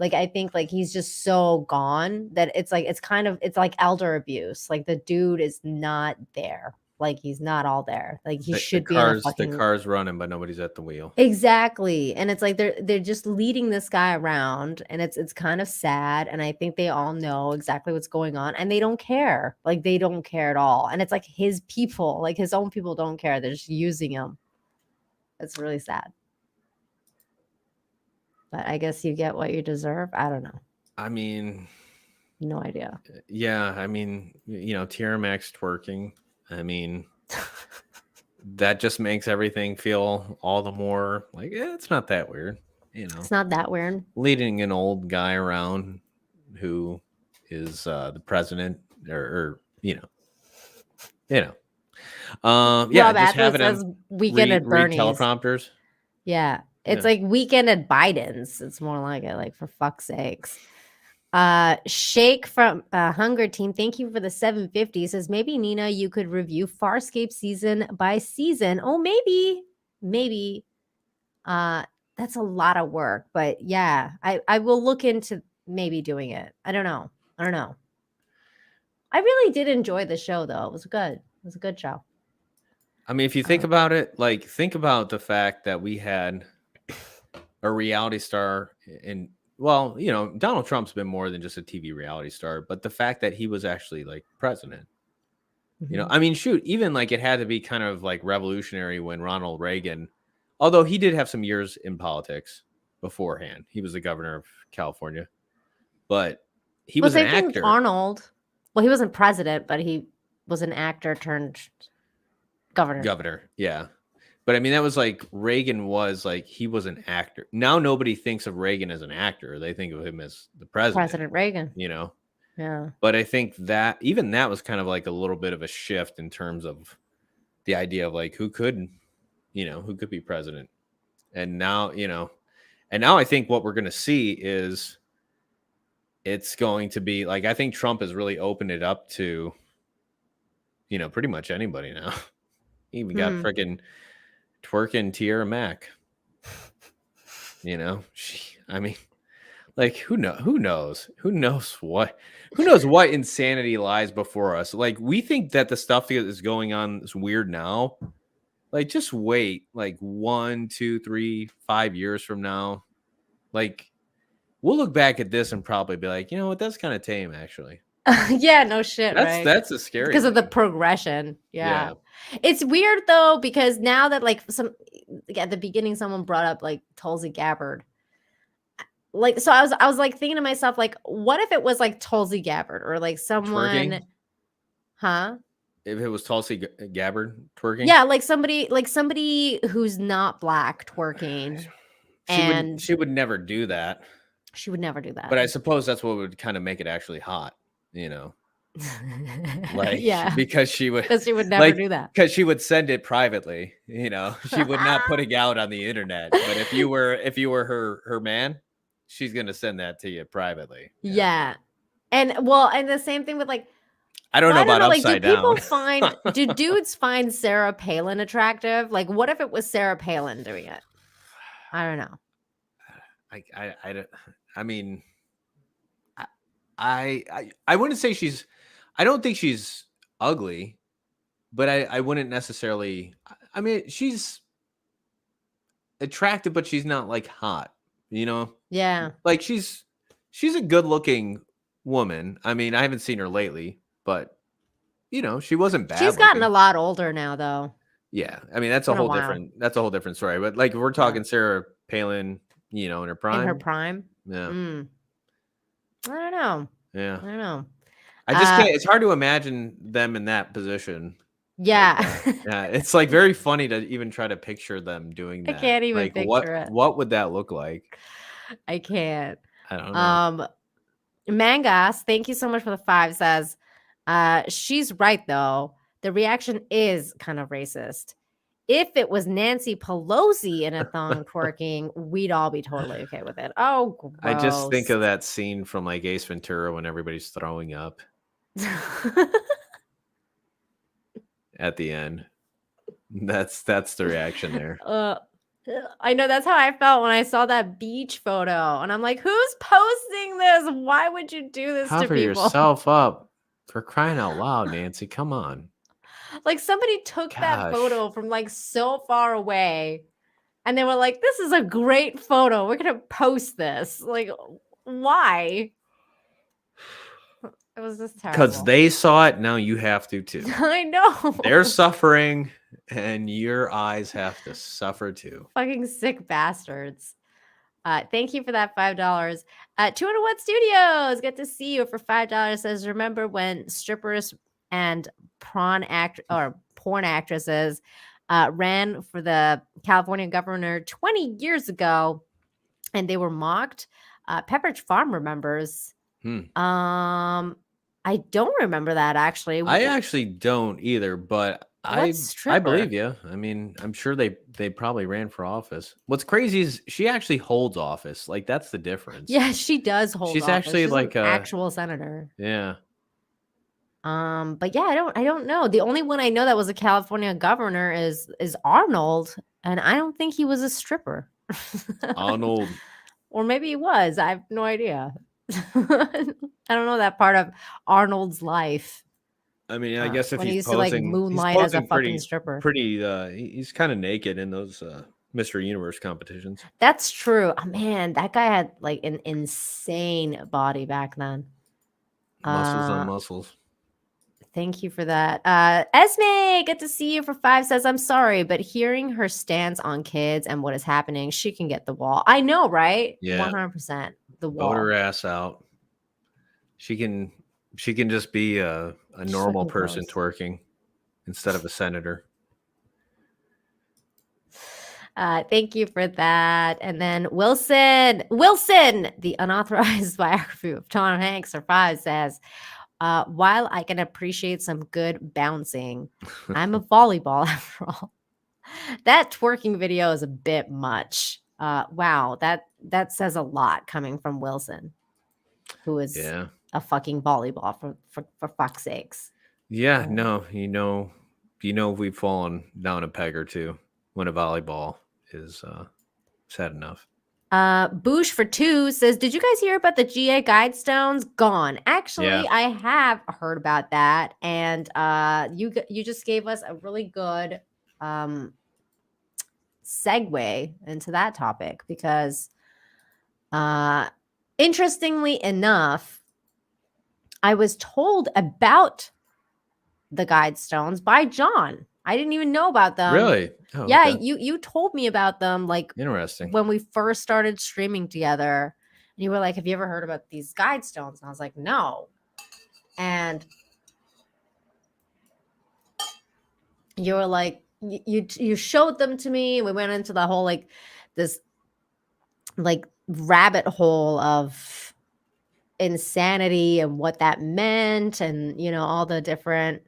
I think like he's just so gone that it's like elder abuse. Like the dude is not there. Like he's not all there. Like he should be. The car's running, but nobody's at the wheel. Exactly. And it's like they're just leading this guy around, and it's kind of sad. And I think they all know exactly what's going on, and they don't care. Like they don't care at all. And it's like his people, like his own people don't care. They're just using him. It's really sad. But I guess you get what you deserve. I don't know. I mean, no idea. Yeah, I mean, Tierra Mack's twerking. I mean, that just makes everything feel all the more like it's not that weird. It's not that weird. Leading an old guy around who is the president, or yeah, Rob just having says weekend at read Bernie's teleprompters. Yeah. It's like weekend at Biden's. It's more like it, like for fuck's sakes. Shake from Hunger Team, thank you for the 750. Says maybe Nina, you could review Farscape season by season. Oh, maybe. That's a lot of work, but yeah, I will look into maybe doing it. I don't know. I really did enjoy the show though. It was good. It was a good show. I mean, if you think about it, like think about the fact that we had a reality star in. Well, Donald Trump's been more than just a TV reality star, but the fact that he was actually like president, I mean, shoot, even like it had to be kind of like revolutionary when Ronald Reagan, although he did have some years in politics beforehand. He was the governor of California, but he was an actor. Arnold. Well, he wasn't president, but he was an actor turned governor. Yeah. But I mean, that was like Reagan was like, he was an actor. Now nobody thinks of Reagan as an actor. They think of him as the president. President Reagan. Yeah. But I think that even that was kind of like a little bit of a shift in terms of the idea of like who could be president. And now, I think what we're going to see is it's going to be like, I think Trump has really opened it up to, pretty much anybody now. He even got freaking twerking Tierra Mack. I mean, like who knows what insanity lies before us. Like we think that the stuff that is going on is weird now. Like just wait like 1, 2, 3, 5 years from now. Like we'll look back at this and probably be like, you know what, that's kind of tame actually. Yeah, no shit. That's a scary because thing. Of the progression. Yeah. It's weird though, because now that like at the beginning someone brought up like Tulsi Gabbard. Like so I was like thinking to myself, like, what if it was like Tulsi Gabbard or like someone twerking? Huh? If it was Tulsi Gabbard twerking? Yeah, like somebody who's not black twerking. She would never do that. She would never do that. But I suppose that's what would kind of make it actually hot, Like, yeah, because she would never do that. Because she would send it privately, you know. She would not put it out on the internet. But if you were her man, she's gonna send that to you privately. Yeah. And the same thing with like, I don't know about like, upside do people down. do dudes find Sarah Palin attractive? Like, what if it was Sarah Palin doing it? I don't know. I mean, I wouldn't say I don't think she's ugly, but I wouldn't necessarily. I mean, she's attractive, but she's not like hot. You know? Yeah. Like she's a good looking woman. I mean, I haven't seen her lately, but you know, she wasn't bad. She's gotten a lot older now, though. Yeah, I mean that's a whole different story. But like we're talking Sarah Palin, you know, in her prime. In her prime. Yeah. I don't know. Yeah. I don't know. I just can't. It's hard to imagine them in that position. Yeah. Like yeah, it's like very funny to even try to picture them doing that. I can't even like, picture it. What would that look like? I can't. I don't know. Mangas, thank you so much for the 5. Says, she's right though. The reaction is kind of racist. If it was Nancy Pelosi in a thong twerking, we'd all be totally okay with it. Oh, gross. I just think of that scene from like Ace Ventura when everybody's throwing up at the end. That's the reaction there. I know that's how I felt when I saw that beach photo, and I'm like, "Who's posting this? Why would you do this to people?" Cover yourself up, for crying out loud, Nancy. Come on. Like somebody took that photo from like so far away, and they were like, "This is a great photo. We're gonna post this." Like, why? It was just terrible. Because they saw it, now you have to too. I know. They're suffering, and your eyes have to suffer too. Fucking sick bastards. Thank you for that $5. 201 Studios, good to see you for $5. Says, remember when strippers and porn actresses ran for the California governor 20 years ago, and they were mocked? Pepperidge Farm remembers. I don't remember that actually. I actually don't either, but I believe you. I mean, I'm sure they probably ran for office. What's crazy is she actually holds office. Like that's the difference. Yeah, she does hold. She's office. actually She's like an actual senator. Yeah. But yeah, I don't know. The only one I know that was a California governor is Arnold, and I don't think he was a stripper. Arnold. Or maybe he was. I have no idea. I don't know that part of Arnold's life. I mean, I guess if when he's he used posing, to like moonlight as a fucking stripper. He's kind of naked in those Mr. Universe competitions. That's true. Oh, man, that guy had like an insane body back then. Muscles on muscles. Thank you for that. Esme, good to see you for 5. Says, I'm sorry, but hearing her stance on kids and what is happening, she can get the wall. I know, right? Yeah. 100%. The wall. Vote her ass out. She can just be a normal person twerking instead of a senator. Thank you for that. And then Wilson, the unauthorized biography of Tom Hanks for 5 says, while I can appreciate some good bouncing, I'm a volleyball after all. That twerking video is a bit much. Wow, that says a lot coming from Wilson, who is a fucking volleyball for fuck's sakes. Yeah, no, you know we've fallen down a peg or two when a volleyball is sad enough. Boosh for 2 says, did you guys hear about the GA Guidestones? Gone. Actually, I have heard about that, and you just gave us a really good segue into that topic because interestingly enough, I was told about the Guidestones by John. I didn't even know about them. Really? Oh, yeah, okay. you told me about them like interesting when we first started streaming together. And you were like, have you ever heard about these Guidestones? And I was like, no. And you were like, you showed them to me. We went into the whole like this like rabbit hole of insanity and what that meant, and all the different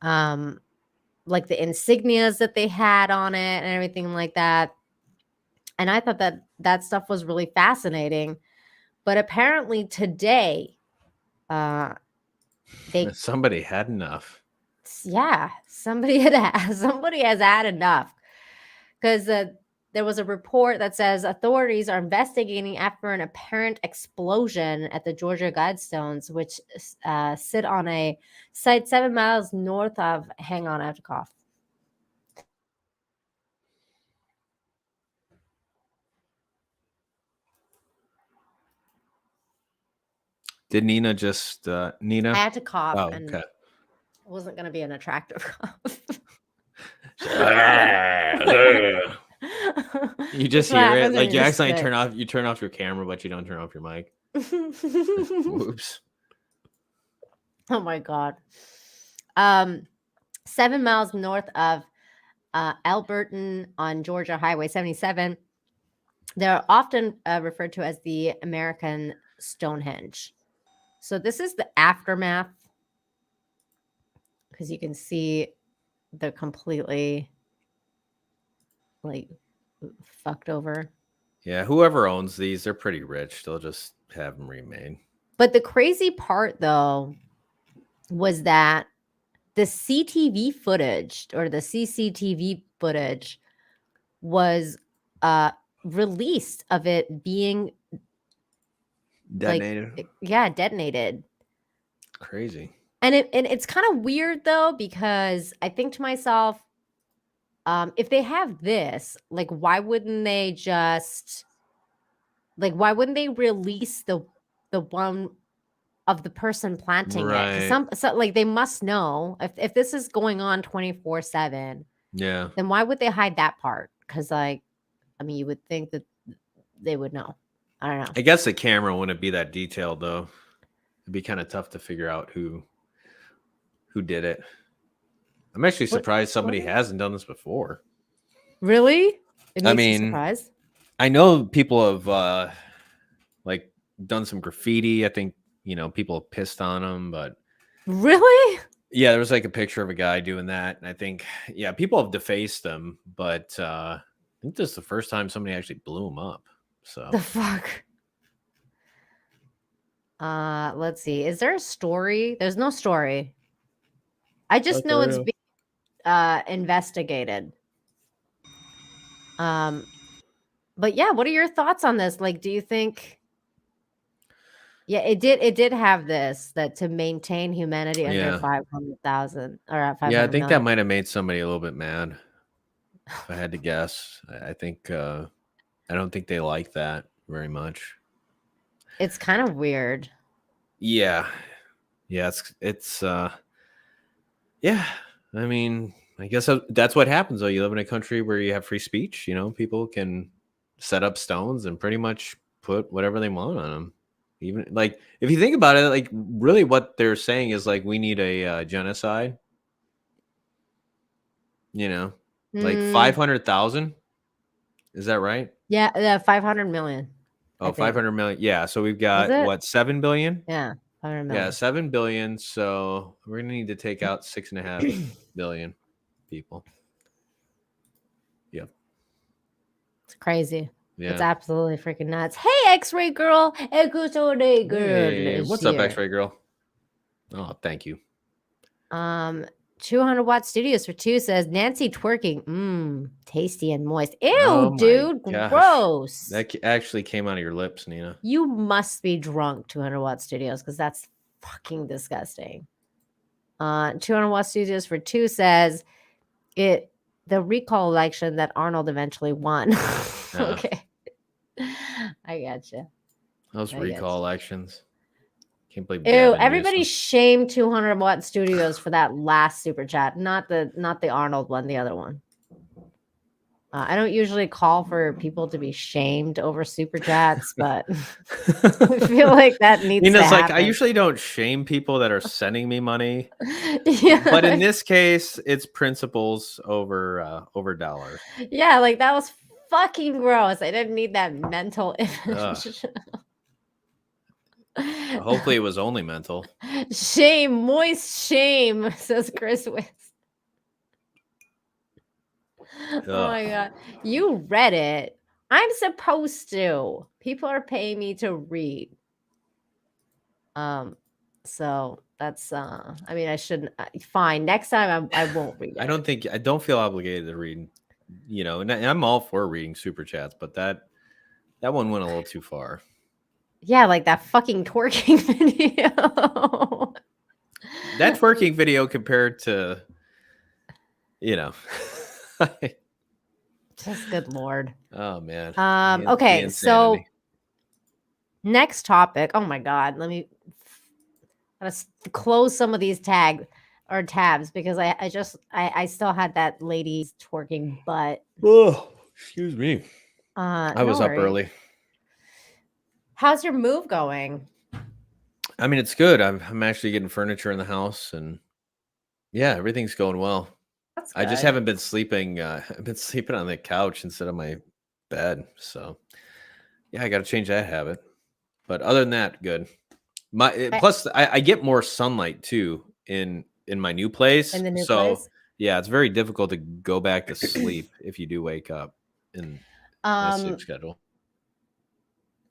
like the insignias that they had on it and everything like that. And I thought that stuff was really fascinating. But apparently today, somebody had enough. Yeah, somebody has had enough, because there was a report that says authorities are investigating after an apparent explosion at the Georgia Guidestones, which sit on a site 7 miles north of. Hang on, I have to cough. Did Nina just Nina? I had to cough, Oh, and okay. it wasn't going to be an attractive cough. You just hear it, like you accidentally turn off your camera, but you don't turn off your mic. Whoops. Oh my God. 7 miles north of Alberton on Georgia Highway 77. They're often referred to as the American Stonehenge. So this is the aftermath, because you can see they're completely like fucked over. Yeah, whoever owns these, they're pretty rich. They'll just have them remade. But the crazy part, though, was that the CCTV footage was released of it being detonated. Detonated. Crazy. And it's kind of weird, though, because I think to myself, if they have this, like, why wouldn't they release the one of the person planting it? 'Cause like they must know if this is going on 24/7. Yeah. Then why would they hide that part? Because you would think that they would know. I don't know. I guess the camera wouldn't be that detailed, though. It'd be kind of tough to figure out who did it. I'm actually surprised somebody hasn't done this before. Really? It makes me surprised. I know people have like done some graffiti. I think people have pissed on them, but really, yeah, there was like a picture of a guy doing that, and I think people have defaced them, but I think this is the first time somebody actually blew them up. So the fuck. Let's see. Is there a story? There's no story. I just know it's being investigated. But yeah, what are your thoughts on this? Like, do you think? Yeah, it did have this, that to maintain humanity under 500,000 or 500 yeah, I think million. that might have made somebody a little bit mad. If I had to guess, I think I don't think they like that very much. It's kind of weird. Yeah, it's yeah. I mean, I guess that's what happens though. You live in a country where you have free speech. People can set up stones and pretty much put whatever they want on them. Even like if you think about it, like really what they're saying is like we need a genocide. Like 500,000. Is that right? Yeah, 500 million. Oh, 500 million. Yeah, so we've got what, 7 billion? Yeah, 500 million. Yeah, 7 billion. So we're gonna need to take out 6.5 billion people. Yep. It's crazy. Yeah. It's absolutely freaking nuts. Hey, X-Ray girl. Hey, what's up, X-Ray girl? Oh, thank you. 200-watt studios for 2 says Nancy twerking. Tasty and moist. Ew, Oh dude. gosh. Gross. That actually came out of your lips, Nina. You must be drunk, 200-watt studios, because that's fucking disgusting. 200-watt studios for 2 says the recall election that Arnold eventually won. Okay. I gotcha. Those recall elections. Can't believe. Ew! Everybody shamed 200-watt studios for that last super chat, not the Arnold one, the other one. I don't usually call for people to be shamed over super chats, but I feel like that needs to happen. Like, I usually don't shame people that are sending me money. Yeah. But in this case, it's principles over dollars. Yeah, like that was fucking gross. I didn't need that mental image. Hopefully it was only mental. Shame, moist shame, says Chris Wist. Oh my god. You read it. I'm supposed to. People are paying me to read. So that's I mean I shouldn't fine. Next time I won't read it. I don't feel obligated to read, and I'm all for reading super chats, but that one went a little too far. Yeah, like that fucking twerking video. That twerking video compared to, just good lord. Oh man. Okay, so next topic. Oh my god, let me close some of these tabs because I still had that lady's twerking butt. Oh, excuse me. I was up early. How's your move going? I mean, it's good. I'm actually getting furniture in the house, and yeah, everything's going well. That's good. I just haven't been sleeping. I've been sleeping on the couch instead of my bed. So yeah, I got to change that habit. But other than that, good. Plus I get more sunlight too in my new place. In the new place? Yeah, it's very difficult to go back to sleep if you do wake up in the sleep schedule.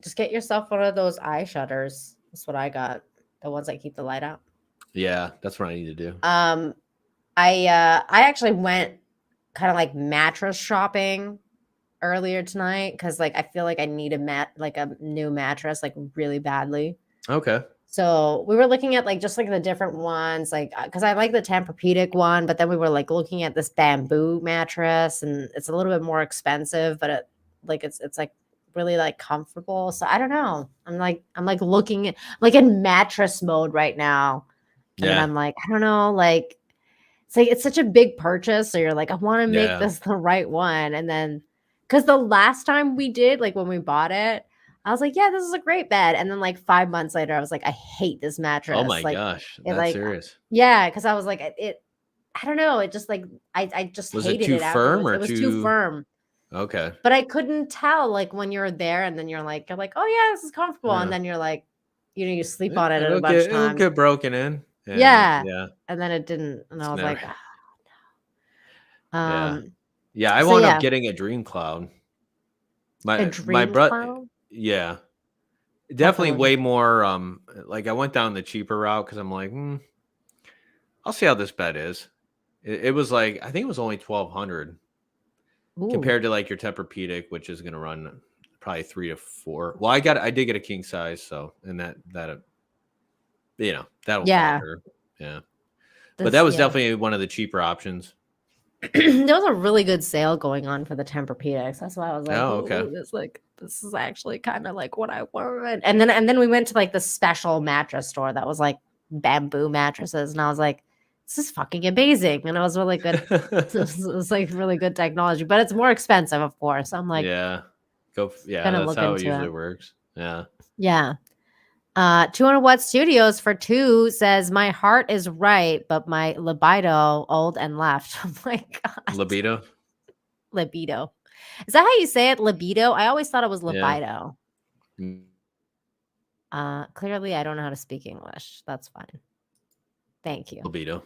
Just get yourself one of those eye shutters. That's what I got. The ones that keep the light out. Yeah, that's what I need to do. I actually went kind of like mattress shopping earlier tonight because like I feel like I need a new mattress like really badly. Okay. So we were looking at like just like the different ones, like because I like the Tempur-Pedic one, but then we were like looking at this bamboo mattress, and it's a little bit more expensive, but it's like really like comfortable. So I don't know. I'm like looking at like in mattress mode right now. And then I'm like, I don't know, like it's such a big purchase. So you're like, I want to make this the right one. And then because the last time we did, like when we bought it, I was like, yeah, this is a great bed. And then like 5 months later, I was like, I hate this mattress. Oh my gosh. That's serious. Yeah, because I was like, I don't know. It just like I just hated it. Was it too firm or it was too firm. Okay. But I couldn't tell like when you're there and then you're like, oh yeah, this is comfortable. Yeah. And then you're like, you sleep on it a bunch of times. It'll get broken in. Yeah. And then it didn't. And I was like, oh, no. Yeah, I wound up getting a Dream Cloud. My brother. Yeah. Definitely way more like I went down the cheaper route because I'm like, I'll see how this bed is. It was like I think it was only $1,200 compared to like your Tempur-Pedic, which is gonna run probably 3 to 4. Well, I did get a king size, so and that'll her. Yeah. But that was definitely one of the cheaper options. There was a really good sale going on for the Tempur-Pedics. That's why I was like, oh, okay. This is actually kind of like what I wanted. And then we went to like the special mattress store that was like bamboo mattresses, and I was like, this is fucking amazing. And it was really good. it was like really good technology, but it's more expensive, of course. I'm like, that's how it usually works. Yeah. 200 Watt Studios for 2 says my heart is right, but my libido old and left. Oh my god. Libido. Is that how you say it? Libido? I always thought it was libido. Yeah. Clearly I don't know how to speak English. That's fine. Thank you. Libido.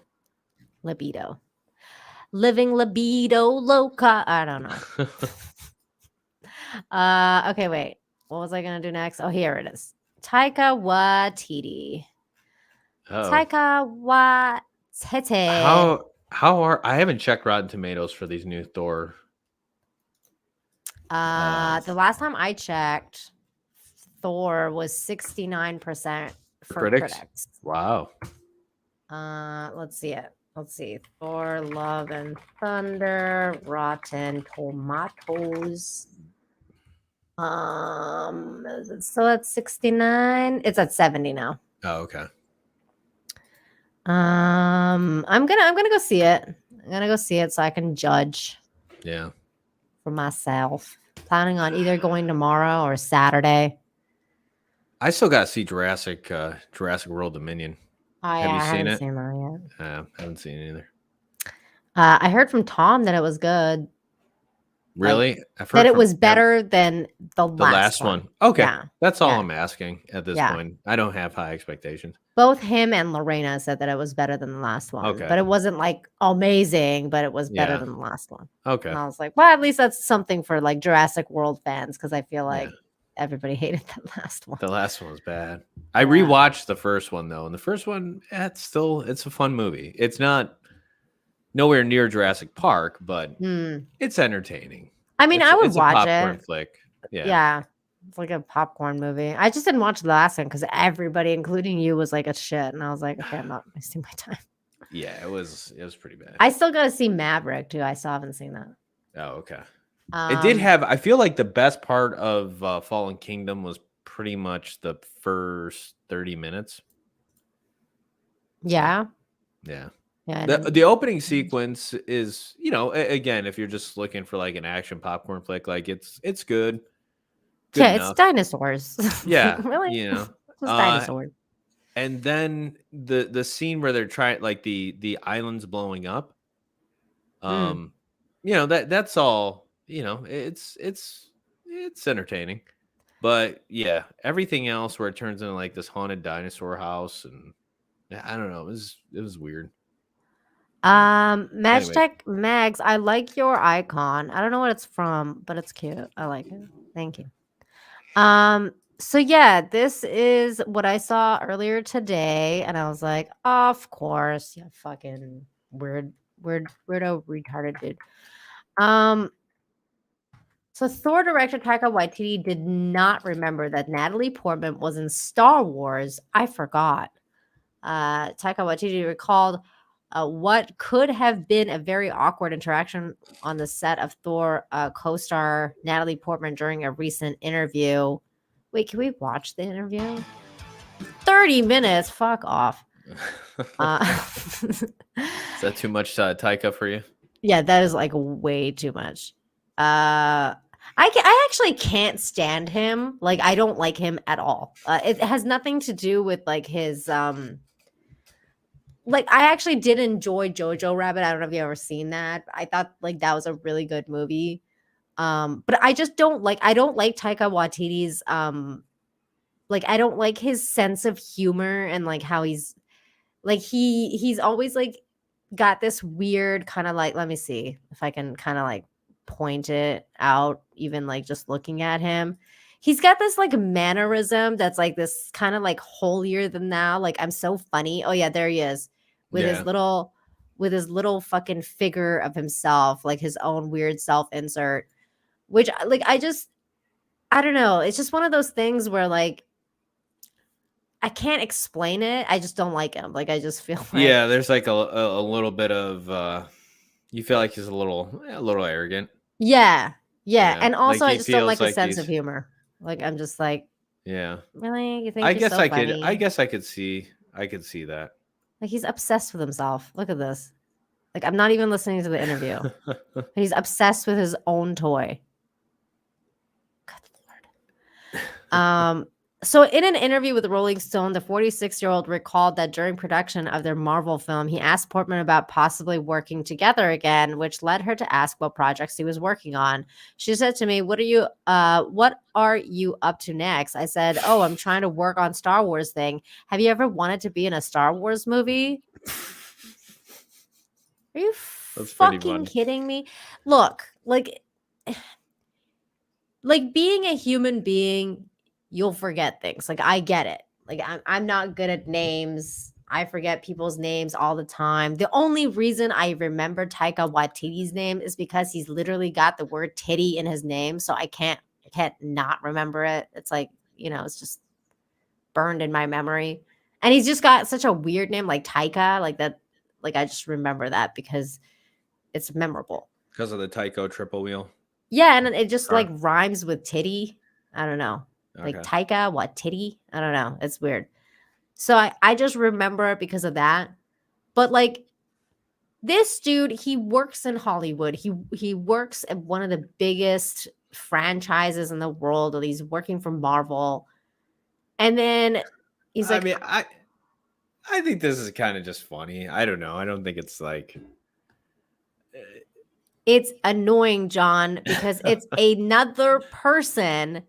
Living libido loca. I don't know. Okay, wait. What was I gonna do next? Oh, here it is. Taika Waititi. Taika Waititi. How are I haven't checked Rotten Tomatoes for these new Thor. The last time I checked, Thor was 69% for critics. Wow. Let's see it. Let's see. Thor, Love and Thunder, Rotten Tomatoes. Is it still at 69? It's at 70 now. Oh, okay. I'm gonna go see it. I'm gonna go see it so I can judge. Yeah. For myself. Planning on either going tomorrow or Saturday. I still gotta see Jurassic World Dominion. Have you seen it? Seen that yet. I haven't seen it either. I heard from Tom that it was good. Really? Like, that it was better than the last one. Okay. Yeah. That's all Yeah. I'm asking at this Yeah. point. I don't have high expectations. Both him and Lorena said that it was better than the last one. Okay. But it wasn't like amazing, but it was better Yeah. than the last one. Okay. And I was like, well, at least that's something for like Jurassic World fans, because I feel like Yeah. everybody hated that last one. The last one was bad. I rewatched the first one though, and the first one, it's a fun movie. It's not nowhere near Jurassic Park, but it's entertaining. I mean, I would watch a popcorn it. flick. Yeah. Yeah. It's like a popcorn movie. I just didn't watch the last one because everybody, including you, was like a shit. And I was like, okay, I'm not wasting my time. Yeah, it was pretty bad. I still got to see Maverick too. I still haven't seen that. Oh, okay. It did have, I feel like the best part of Fallen Kingdom was pretty much the first 30 minutes. Yeah. Yeah. Yeah. The opening sequence is, again, if you're just looking for like an action popcorn flick, like it's good. Yeah, enough. it's dinosaurs. Yeah. Really? It's dinosaurs. And then the scene where they're trying, like the island's blowing up. That's all, it's entertaining. But yeah, everything else where it turns into like this haunted dinosaur house, and I don't know, it was weird. Magtech Mags, I like your icon. I don't know what it's from, but it's cute. I like it. Thank you. So yeah, this is what I saw earlier today, and I was like, of course, yeah, fucking weirdo, retarded dude. So Thor director Taika Waititi did not remember that Natalie Portman was in Star Wars. I forgot. Taika Waititi recalled what could have been a very awkward interaction on the set of Thor co-star Natalie Portman during a recent interview. Wait, can we watch the interview? 30 minutes. Fuck off. Is that too much Taika for you? Yeah, that is like way too much. I actually can't stand him. Like, I don't like him at all. It has nothing to do with like his like, I actually did enjoy Jojo Rabbit. I don't know if you ever seen that. I thought like that was a really good movie. But I just don't like Taika Waititi's like, I don't like his sense of humor and like how he's like he's always like got this weird kind of like, let me see if I can kind of like point it out, even like just looking at him. He's got this like mannerism that's like this kind of like holier than thou. Like, I'm so funny. Oh yeah, there he is with his little fucking figure of himself, like his own weird self insert, which like I don't know. It's just one of those things where like I can't explain it. I just don't like him. Like, I just feel like, yeah, there's like a little bit of you feel like he's a little arrogant. Yeah. And also like I just don't like his like sense of humor. Like, I'm just like, yeah. really? You think I you're guess so I funny? could. I guess I could see that. Like, he's obsessed with himself. Look at this. Like, I'm not even listening to the interview. He's obsessed with his own toy. Good Lord. So in an interview with Rolling Stone, the 46-year-old recalled that during production of their Marvel film, he asked Portman about possibly working together again, which led her to ask what projects he was working on. She said to me, what are you up to next? I said, oh, I'm trying to work on Star Wars thing. Have you ever wanted to be in a Star Wars movie? Are you fucking kidding me? Look, like being a human being, you'll forget things. Like, I get it. Like, I'm not good at names. I forget people's names all the time. The only reason I remember Taika Waititi's name is because he's literally got the word titty in his name. So I can't not remember it. It's like, it's just burned in my memory. And he's just got such a weird name, like Taika, like that. Like, I just remember that because it's memorable. Because of the Taiko triple wheel. Yeah, and it just like rhymes with titty. I don't know. Okay. Like Taika Waititi. I don't know. It's weird. So I just remember it because of that. But like, this dude, he works in Hollywood. He works at one of the biggest franchises in the world. He's working for Marvel. And then he's like, I mean, I think this is kind of just funny. I don't know. I don't think it's like It's annoying, John, because it's another person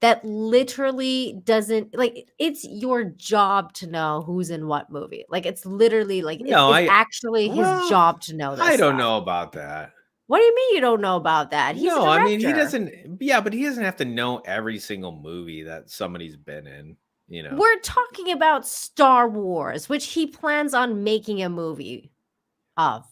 that literally doesn't like. It's your job to know who's in what movie. Like it's literally like No, it's actually his job to know this. I don't stuff. know about that. What do you mean you don't know about that? He's a No, I mean he director. doesn't. Yeah, but he doesn't have to know every single movie that somebody's been in. You know, We're talking about Star Wars, which he plans on making a movie of.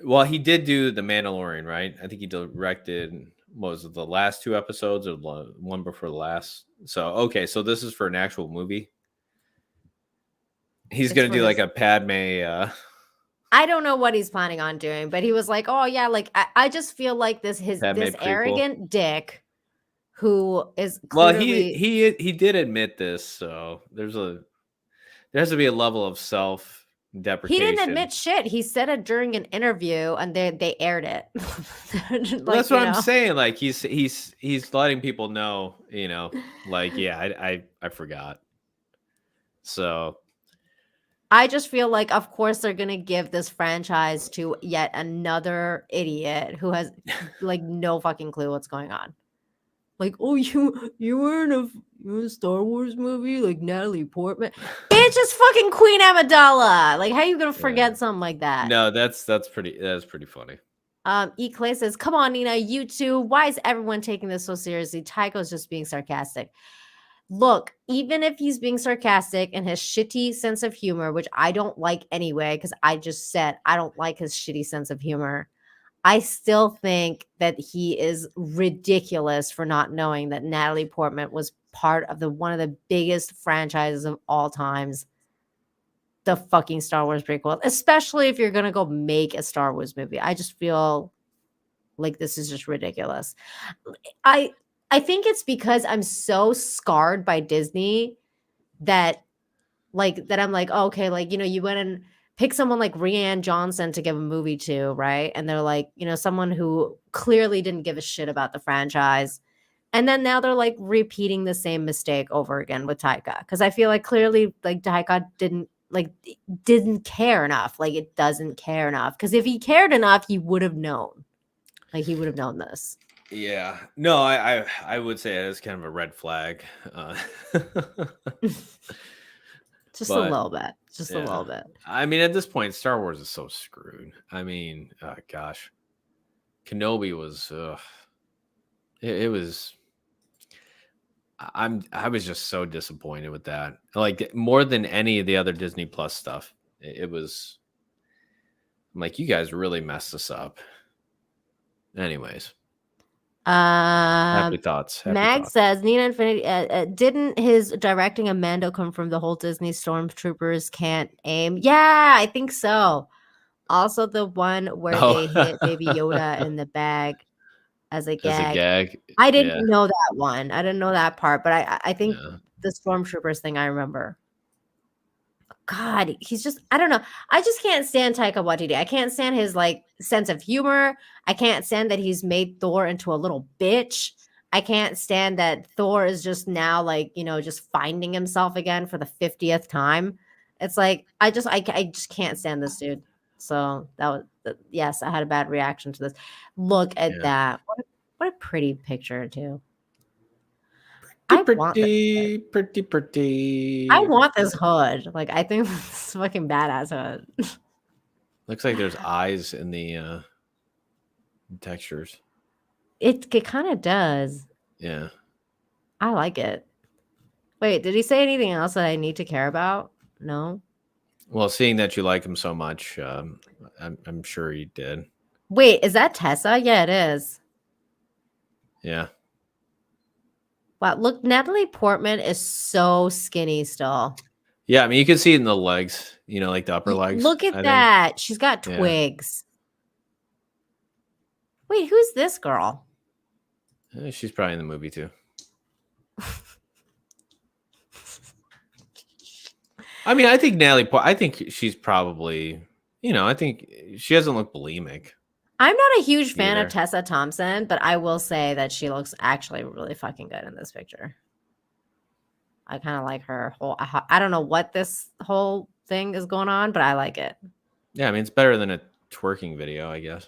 well, he did do The Mandalorian, right? I think he directed. What was it, the last 2 episodes or the one before the last? So okay, so this is for an actual movie. He's It's gonna for do like his- a Padme. I don't know what he's planning on doing, but he was like, "Oh yeah, like I just feel like this Padme prequel. arrogant dick who is Well, clearly he did admit this, so there has to be a level of self he deprecation. didn't admit shit. He said it during an interview, and they aired it. Well, that's what I'm saying. Like he's letting people know, you know, like yeah, I forgot. So I just feel like, of course, they're gonna give this franchise to yet another idiot who has like no fucking clue what's going on. Like, oh, you were in a Star Wars movie, like Natalie Portman. Bitch, it's fucking Queen Amidala. Like, how are you gonna forget something like that? no, that's pretty funny. E. Clay says, "Come on, Nina, you too. Why is everyone taking this so seriously? Taiko's just being sarcastic." Look, even if he's being sarcastic and his shitty sense of humor, which I don't like anyway, because I just said I don't like his shitty sense of humor, I still think that he is ridiculous for not knowing that Natalie Portman was part of one of the biggest franchises of all times, the fucking Star Wars prequel, especially if you're going to go make a Star Wars movie. I just feel like this is just ridiculous. I think it's because I'm so scarred by Disney that I'm like, oh, okay, like, you know, you went and pick someone like Rianne Johnson to give a movie to, right? And they're like, you know, someone who clearly didn't give a shit about the franchise. And then now they're like repeating the same mistake over again with Taika. Because I feel like clearly like Taika didn't care enough. Like it doesn't care enough. Because if he cared enough, he would have known. Like he would have known this. Yeah, no, I would say it's kind of a red flag. Just a little bit. Just a little bit. I mean, at this point, Star Wars is so screwed. I mean, gosh, Kenobi was. It was. I was just so disappointed with that. Like more than any of the other Disney Plus stuff, it was. I'm like, you guys really messed this up. Anyways. Happy thoughts. Mag says Nina Infinity didn't his directing of Mando come from the whole Disney Stormtroopers can't aim? Yeah, I think so. Also the one where they hit Baby Yoda in the bag as a gag. I didn't know that one. I didn't know that part, but I think the Stormtroopers thing I remember. God, he's just, I don't know. I just can't stand Taika Waititi. I can't stand his like sense of humor. I can't stand that he's made Thor into a little bitch. I can't stand that Thor is just now like, you know, just finding himself again for the 50th time. It's like, I just can't stand this dude. So that was, yes, I had a bad reaction to this. Look at that. What a pretty picture too. Pretty. I want this hood. Like, I think it's fucking badass hood. Looks like there's eyes in the textures. It kind of does. Yeah. I like it. Wait, did he say anything else that I need to care about? No. Well, seeing that you like him so much, I'm sure he did. Wait, is that Tessa? Yeah, it is. Yeah. Wow, look, Natalie Portman is so skinny still. Yeah, I mean, you can see it in the legs, you know, like the upper legs. Look at that. She's got twigs. Yeah. Wait, who's this girl? She's probably in the movie too. I mean, I think I think she's probably, you know, I think she doesn't look bulimic. I'm not a huge fan of Tessa Thompson, but I will say that she looks actually really fucking good in this picture. I kind of like her whole, I don't know what this whole thing is going on, but I like it. Yeah, I mean, it's better than a twerking video, I guess.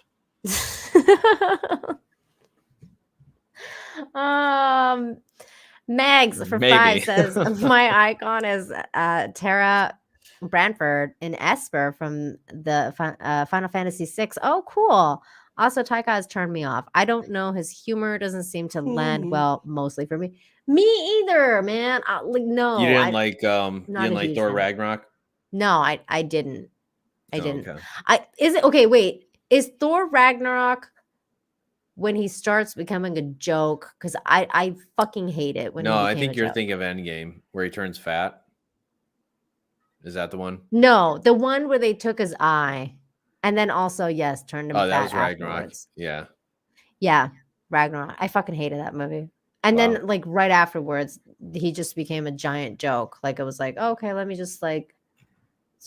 Mags for Maybe. 5 says my icon is Tara Brantford in Esper from the Final Fantasy VI. Oh, cool. Also, Taika has turned me off. I don't know. His humor doesn't seem to land well, mostly for me. Me either, man. No. You didn't like you not didn't a like huge Thor fan. Ragnarok? No, I didn't. I didn't. Okay. Is it okay? Wait, is Thor Ragnarok when he starts becoming a joke? Because I fucking hate it when he became I think a you're joke. thinking of Endgame where he turns fat. Is that the one? No, the one where they took his eye, and then also turned him fat. That was Ragnarok. Afterwards. Yeah, Ragnarok. I fucking hated that movie. And then like right afterwards, he just became a giant joke. Like it was like, oh, okay, let me just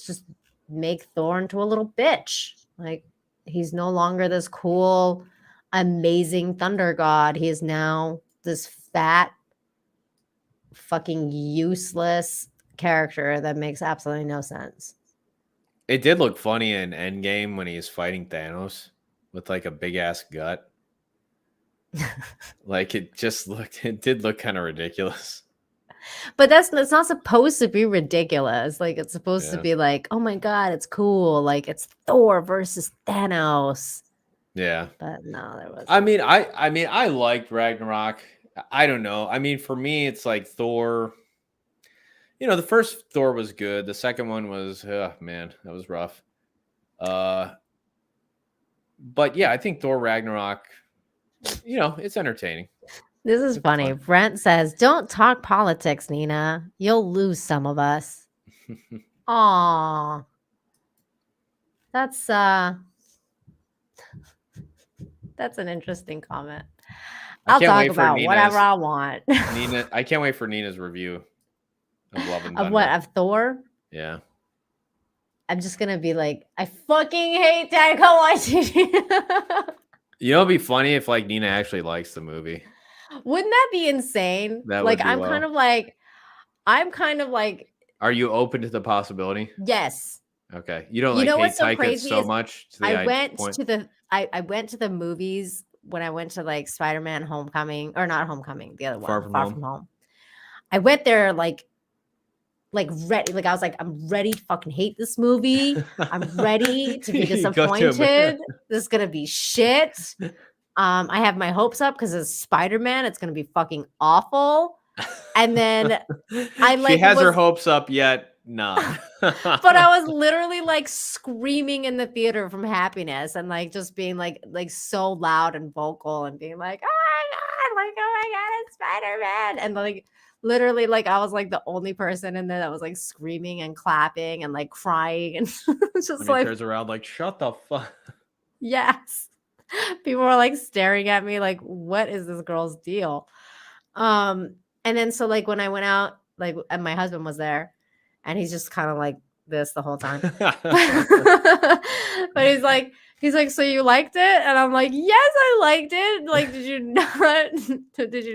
just make Thor into a little bitch. Like he's no longer this cool, amazing thunder god. He is now this fat, fucking useless character that makes absolutely no sense. it did look funny in Endgame when he was fighting Thanos with like a big ass gut. Like it did look kind of ridiculous. But it's not supposed to be ridiculous. Like it's supposed to be like, oh my god, it's cool. Like it's Thor versus Thanos. Yeah. But no, there was. I mean, I liked Ragnarok. I don't know. I mean, for me, it's like Thor. The first Thor was good. The second one was, man, that was rough. But yeah, I think Thor Ragnarok, it's entertaining. This is funny. Fun. Brent says, "Don't talk politics, Nina. You'll lose some of us." Aw, that's an interesting comment. I'll talk about whatever I want. Nina, I can't wait for Nina's review of Love and Thunder. Of what? Of Thor? Yeah. I'm just gonna be like, I fucking hate Taika Waititi. It'd be funny if like Nina actually likes the movie. Wouldn't that be insane? That like would be I'm kind of like. Are you open to the possibility? Yes. Okay. You don't hate Taika so much. I went to the movies when I went to like Spider-Man Homecoming, or not Homecoming, the other one, Far From Home. I went there like ready. Like I was like, I'm ready to fucking hate this movie. I'm ready to be disappointed. This is gonna be shit. I have my hopes up because it's Spider-Man. It's gonna be fucking awful. And then she has her hopes up yet. None. But I was literally like screaming in the theater from happiness and like just being like so loud and vocal and being like, oh my god, it's Spider-Man. And like literally like I was like the only person in there that was like screaming and clapping and like crying and just when he turns around like, shut the fuck. Yes. People were like staring at me like, what is this girl's deal? And then so like when I went out, like, and my husband was there and he's just kind of like this the whole time. But he's like, so you liked it? And I'm like, yes, I liked it. Like, did you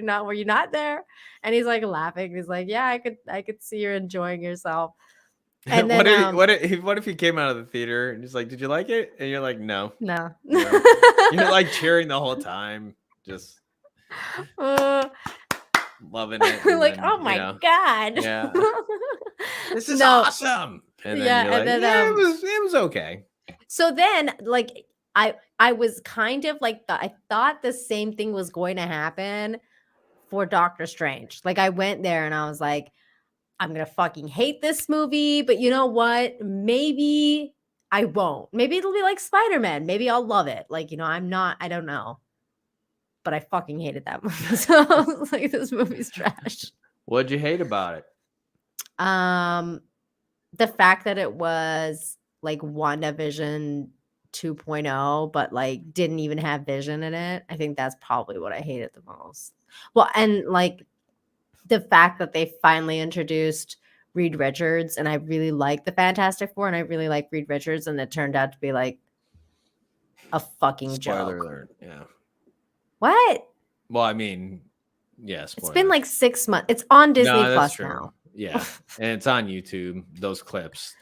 not? Were you not there? And he's like laughing. He's like, yeah, I could see you're enjoying yourself. And then what if he came out of the theater and he's like, did you like it? And you're like, no. You're like cheering the whole time, just loving it. Like, oh my god. Yeah. This is awesome. And then you're like, it was okay. So then like I was kind of like I thought the same thing was going to happen for Doctor Strange. Like I went there and I was like, I'm gonna fucking hate this movie, but you know what? Maybe I won't. Maybe it'll be like Spider-Man. Maybe I'll love it. Like, I don't know. But I fucking hated that movie. So I was like, this movie's trash. What'd you hate about it? The fact that it was like WandaVision 2.0, but like didn't even have Vision in it. I think that's probably what I hated the most. Well, and like the fact that they finally introduced Reed Richards, and I really like the Fantastic Four, and I really like Reed Richards, and it turned out to be like a fucking Spoiler joke. alert. Yeah. What? Well, I mean, yes. It's been like 6 months. It's on Disney Plus now. Yeah, and it's on YouTube. Those clips.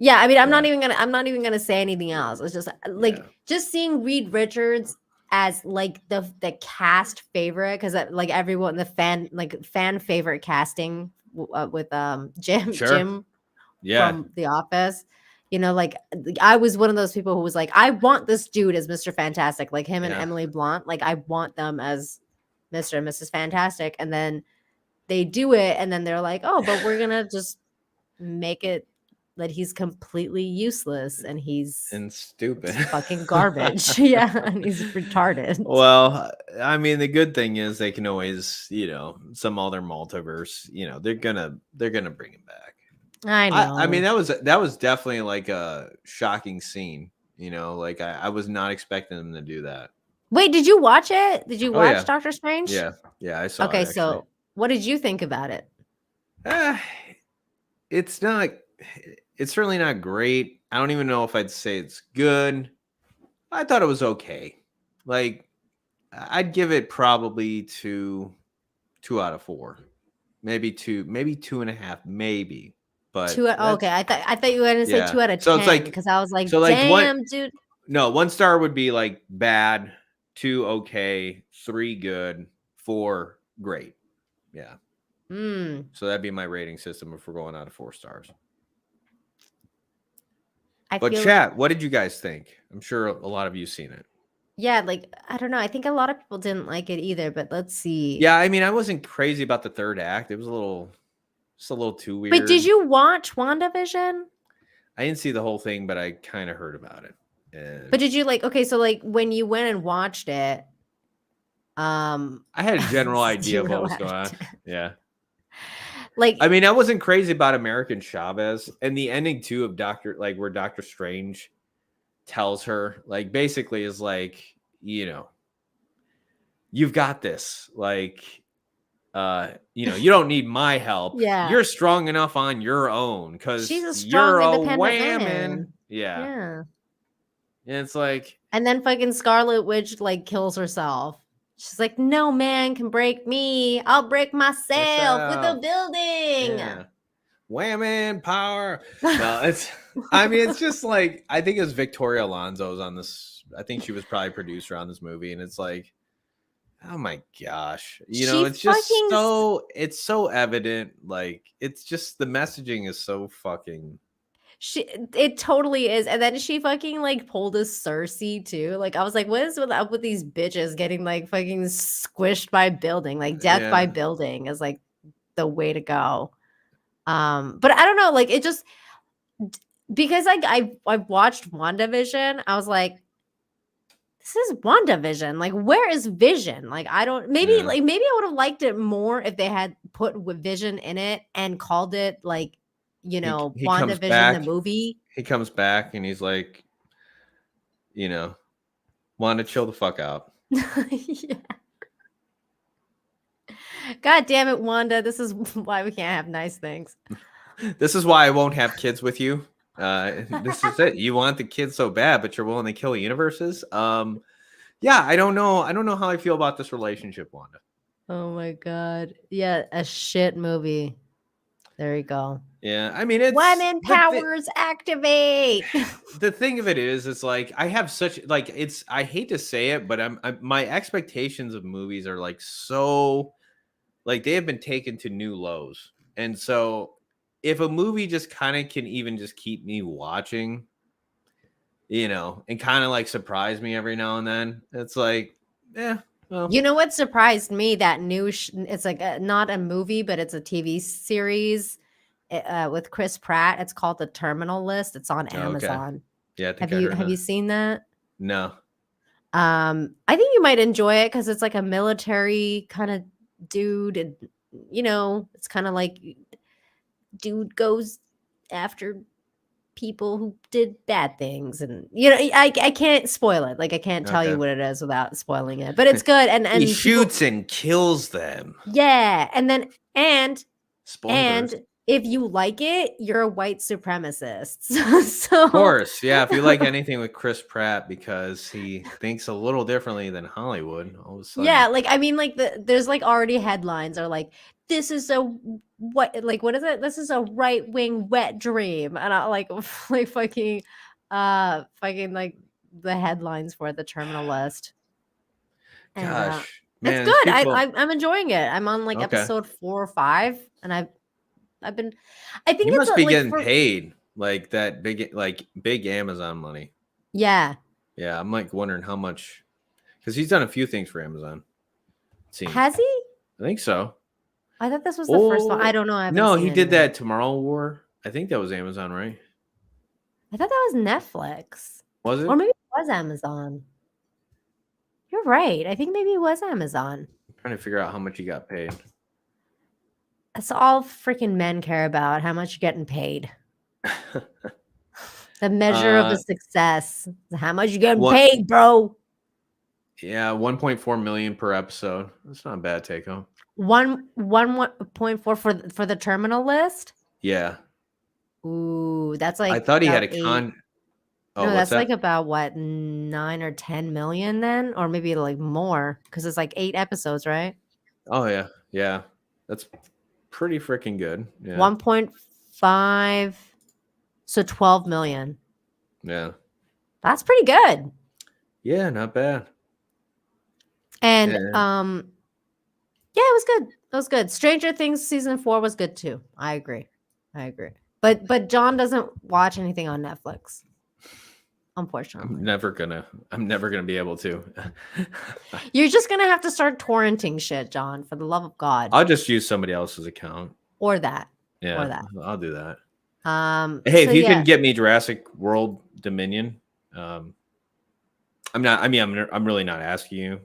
Yeah, I mean, I'm not even gonna say anything else. It's just like just seeing Reed Richards as like the cast favorite, because like everyone, the fan favorite casting with Jim from The Office. You know, like I was one of those people who was like, I want this dude as Mr. Fantastic, like him and Emily Blunt. Like I want them as Mr. and Mrs. Fantastic, and then they do it, and then they're like, oh, but we're gonna just make it that he's completely useless and stupid, fucking garbage. Yeah, and he's retarded. Well, I mean, the good thing is they can always, some other multiverse, they're gonna bring him back. I know. I mean, that was definitely like a shocking scene. Like I was not expecting them to do that. Wait, did you watch it? Did you watch Doctor Strange? Yeah, I saw. Okay, it, so what did you think about it? It's not. It's certainly not great. I don't even know if I'd say it's good. I thought it was okay. Like, I'd give it probably 2 out of 4, maybe 2.5, maybe. But 2. Okay, I thought you were gonna say 2 out of 10. So it's like, because I was like, so damn, dude. No, 1 star would be like bad, 2 okay, 3 good, 4 great. Yeah. So that'd be my rating system if we're going out of 4 stars. But chat, what did you guys think? I'm sure a lot of you seen it. Yeah, like I don't know. I think a lot of people didn't like it either, but let's see. Yeah, I mean, I wasn't crazy about the 3rd act. It was just a little too weird. But did you watch WandaVision? I didn't see the whole thing, but I kind of heard about it. But did you so when you went and watched it, I had a general idea of what was going on. Yeah. Like, I mean, I wasn't crazy about American Chavez, and the ending too of where Doctor Strange tells her, like, basically is like, you've got this. Like, you don't need my help. Yeah, you're strong enough on your own because she's a strong, independent man. Yeah. And it's like, and then fucking Scarlet Witch like kills herself. She's like, no man can break me. I'll break myself with a building. Yeah. Women power. No, it's just like, I think it was Victoria Alonso's on this. I think she was probably producer on this movie. And it's like, oh my gosh. It's just it's so evident. Like, it's just, the messaging is so fucking. It totally is. And then she fucking like pulled a Cersei too. Like I was like, what is up with these bitches getting like fucking squished by building? Like death by building is like the way to go. But I don't know, like it just, because like I watched WandaVision, I was like, this is WandaVision. Like, where is Vision? Like, I don't, maybe I would have liked it more if they had put Vision in it and called it like, he WandaVision the movie. He comes back and he's like, Wanda, chill the fuck out. Yeah. God damn it, Wanda. This is why we can't have nice things. This is why I won't have kids with you. This is it. You want the kids so bad, but you're willing to kill universes. Yeah, I don't know. I don't know how I feel about this relationship, Wanda. Oh my God. Yeah, a shit movie. There you go. Yeah, I mean, it's women powers activate. The thing of it is, it's like I have such like I hate to say it, but my expectations of movies are like so, like they have been taken to new lows, and so if a movie just kind of can even just keep me watching, and kind of like surprise me every now and then, it's like, yeah. Well. You know what surprised me? That new, it's like not a movie, but it's a TV series with Chris Pratt. It's called The Terminal List. It's on Amazon. Okay. Yeah, have you seen that? No. I think you might enjoy it because it's like a military kind of dude, and it's kind of like dude goes after people who did bad things, and I can't spoil it. Like I can't tell you what it is without spoiling it, but it's good. And he shoots and kills them. Yeah, and spoilers. And if you like it, you're a white supremacist. So of course, yeah. If you like anything with Chris Pratt, because he thinks a little differently than Hollywood, all of a sudden. Yeah, like I mean, like there's like already headlines are like, this is a what is it? This is a right wing wet dream, and I like fucking like the headlines for the terminal list. And, Gosh, it's man, good. people... I'm enjoying it. I'm on like episode 4 or 5, and I think you it's must be like getting paid like that big Amazon money. Yeah. Yeah, I'm like wondering how much, because he's done a few things for Amazon. Has he? I think so. I thought this was the first one. I don't know. No, he did that Tomorrow War. I think that was Amazon, right? I thought that was Netflix. Was it? Or maybe it was Amazon. You're right. I think maybe it was Amazon. I'm trying to figure out how much he got paid. That's all freaking men care about, how much you're getting paid. The measure of the success. How much you getting paid, bro? Yeah, 1.4 million per episode. That's not a bad take home. 1.4 for the terminal list? Yeah. Ooh, that's like I thought he had a Oh, no, that's like about what, 9 or 10 million then, or maybe like more, because it's like 8 episodes, right? Oh yeah, yeah, that's pretty freaking good. Yeah. 1.5, so 12 million. Yeah, that's pretty good. Yeah, not bad. And yeah, it was good. It was good. Stranger Things season 4 was good too. I agree. But John doesn't watch anything on Netflix. Unfortunately. I'm never gonna be able to. You're just gonna have to start torrenting shit, John, for the love of God. I'll just use somebody else's account. Or that. Yeah. Or that. I'll do that. Hey, if you can get me Jurassic World Dominion, I'm really not asking you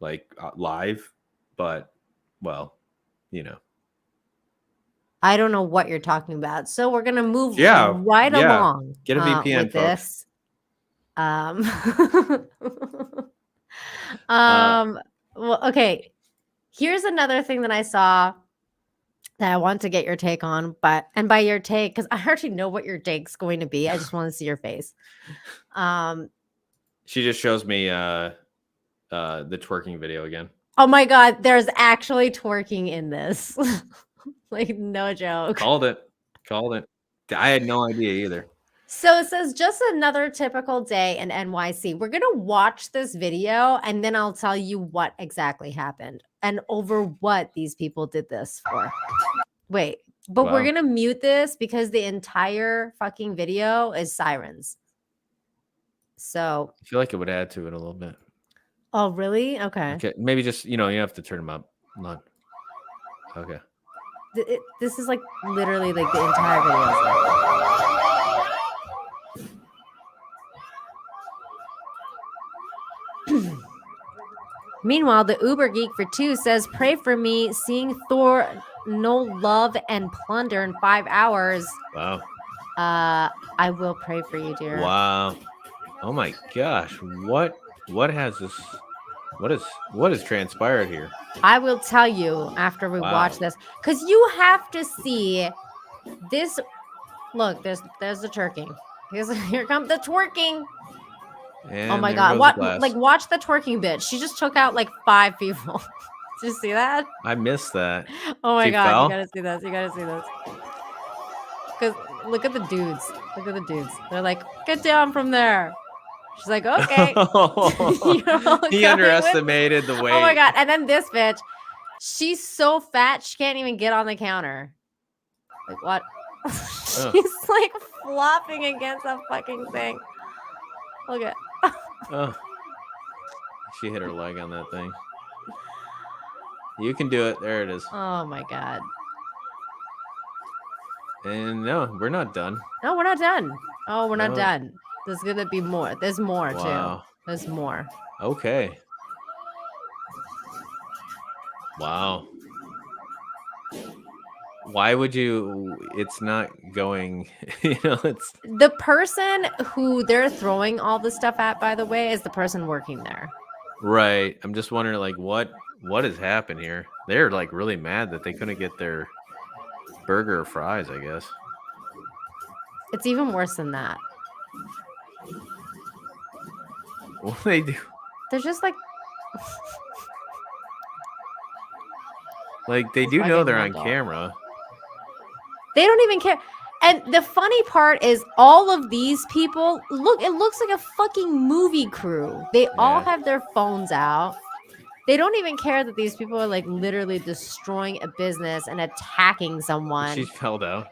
like live, but well, you know. I don't know what you're talking about. So we're gonna move right along. Get a VPN with folks. this. Well, okay. Here's another thing that I saw that I want to get your take on, and by your take, because I already know what your take's going to be. I just want to see your face. She just shows me the twerking video again. Oh my God, there's actually twerking in this. Like, no joke. Called it. I had no idea either. So it says, just another typical day in NYC. We're going to watch this video and then I'll tell you what exactly happened and over what these people did this for. Wait, but we're going to mute this because the entire fucking video is sirens. So I feel like it would add to it a little bit. Oh, really? Okay. Okay. Maybe just, you have to turn them up. Not. Okay. This is like literally like the entire video. Meanwhile, the Uber Geek for 2 says, pray for me seeing Thor no love and plunder in 5 hours. Wow. I will pray for you, dear. Wow. Oh my gosh. What has this? What has transpired here? I will tell you after we watch this, because you have to see this. Look, there's the twerking. Here comes the twerking. And oh my God! Watch the twerking bitch. She just took out like 5 people. Did you see that? I missed that. Oh my God! You gotta see this. Because look at the dudes. They're like, get down from there. She's like, okay. He underestimated the weight. Oh my God. And then this bitch, she's so fat, she can't even get on the counter. Like, what? She's like flopping against a fucking thing. Look at. She hit her leg on that thing. You can do it. There it is. Oh my God. And no, we're not done. No, we're not done. Oh, we're not done. There's gonna be more. There's more too. There's more. Okay. Wow. Why would you? It's not going. It's the person who they're throwing all the stuff at. By the way, is the person working there. Right. I'm just wondering, like, what has happened here? They're like really mad that they couldn't get their burger or fries. I guess it's even worse than that. What do they do? They're just like Like they do know they're on camera. They don't even care. And the funny part is all of these people, look, it looks like a fucking movie crew. They all have their phones out. They don't even care that these people are like literally destroying a business and attacking someone. She fell down.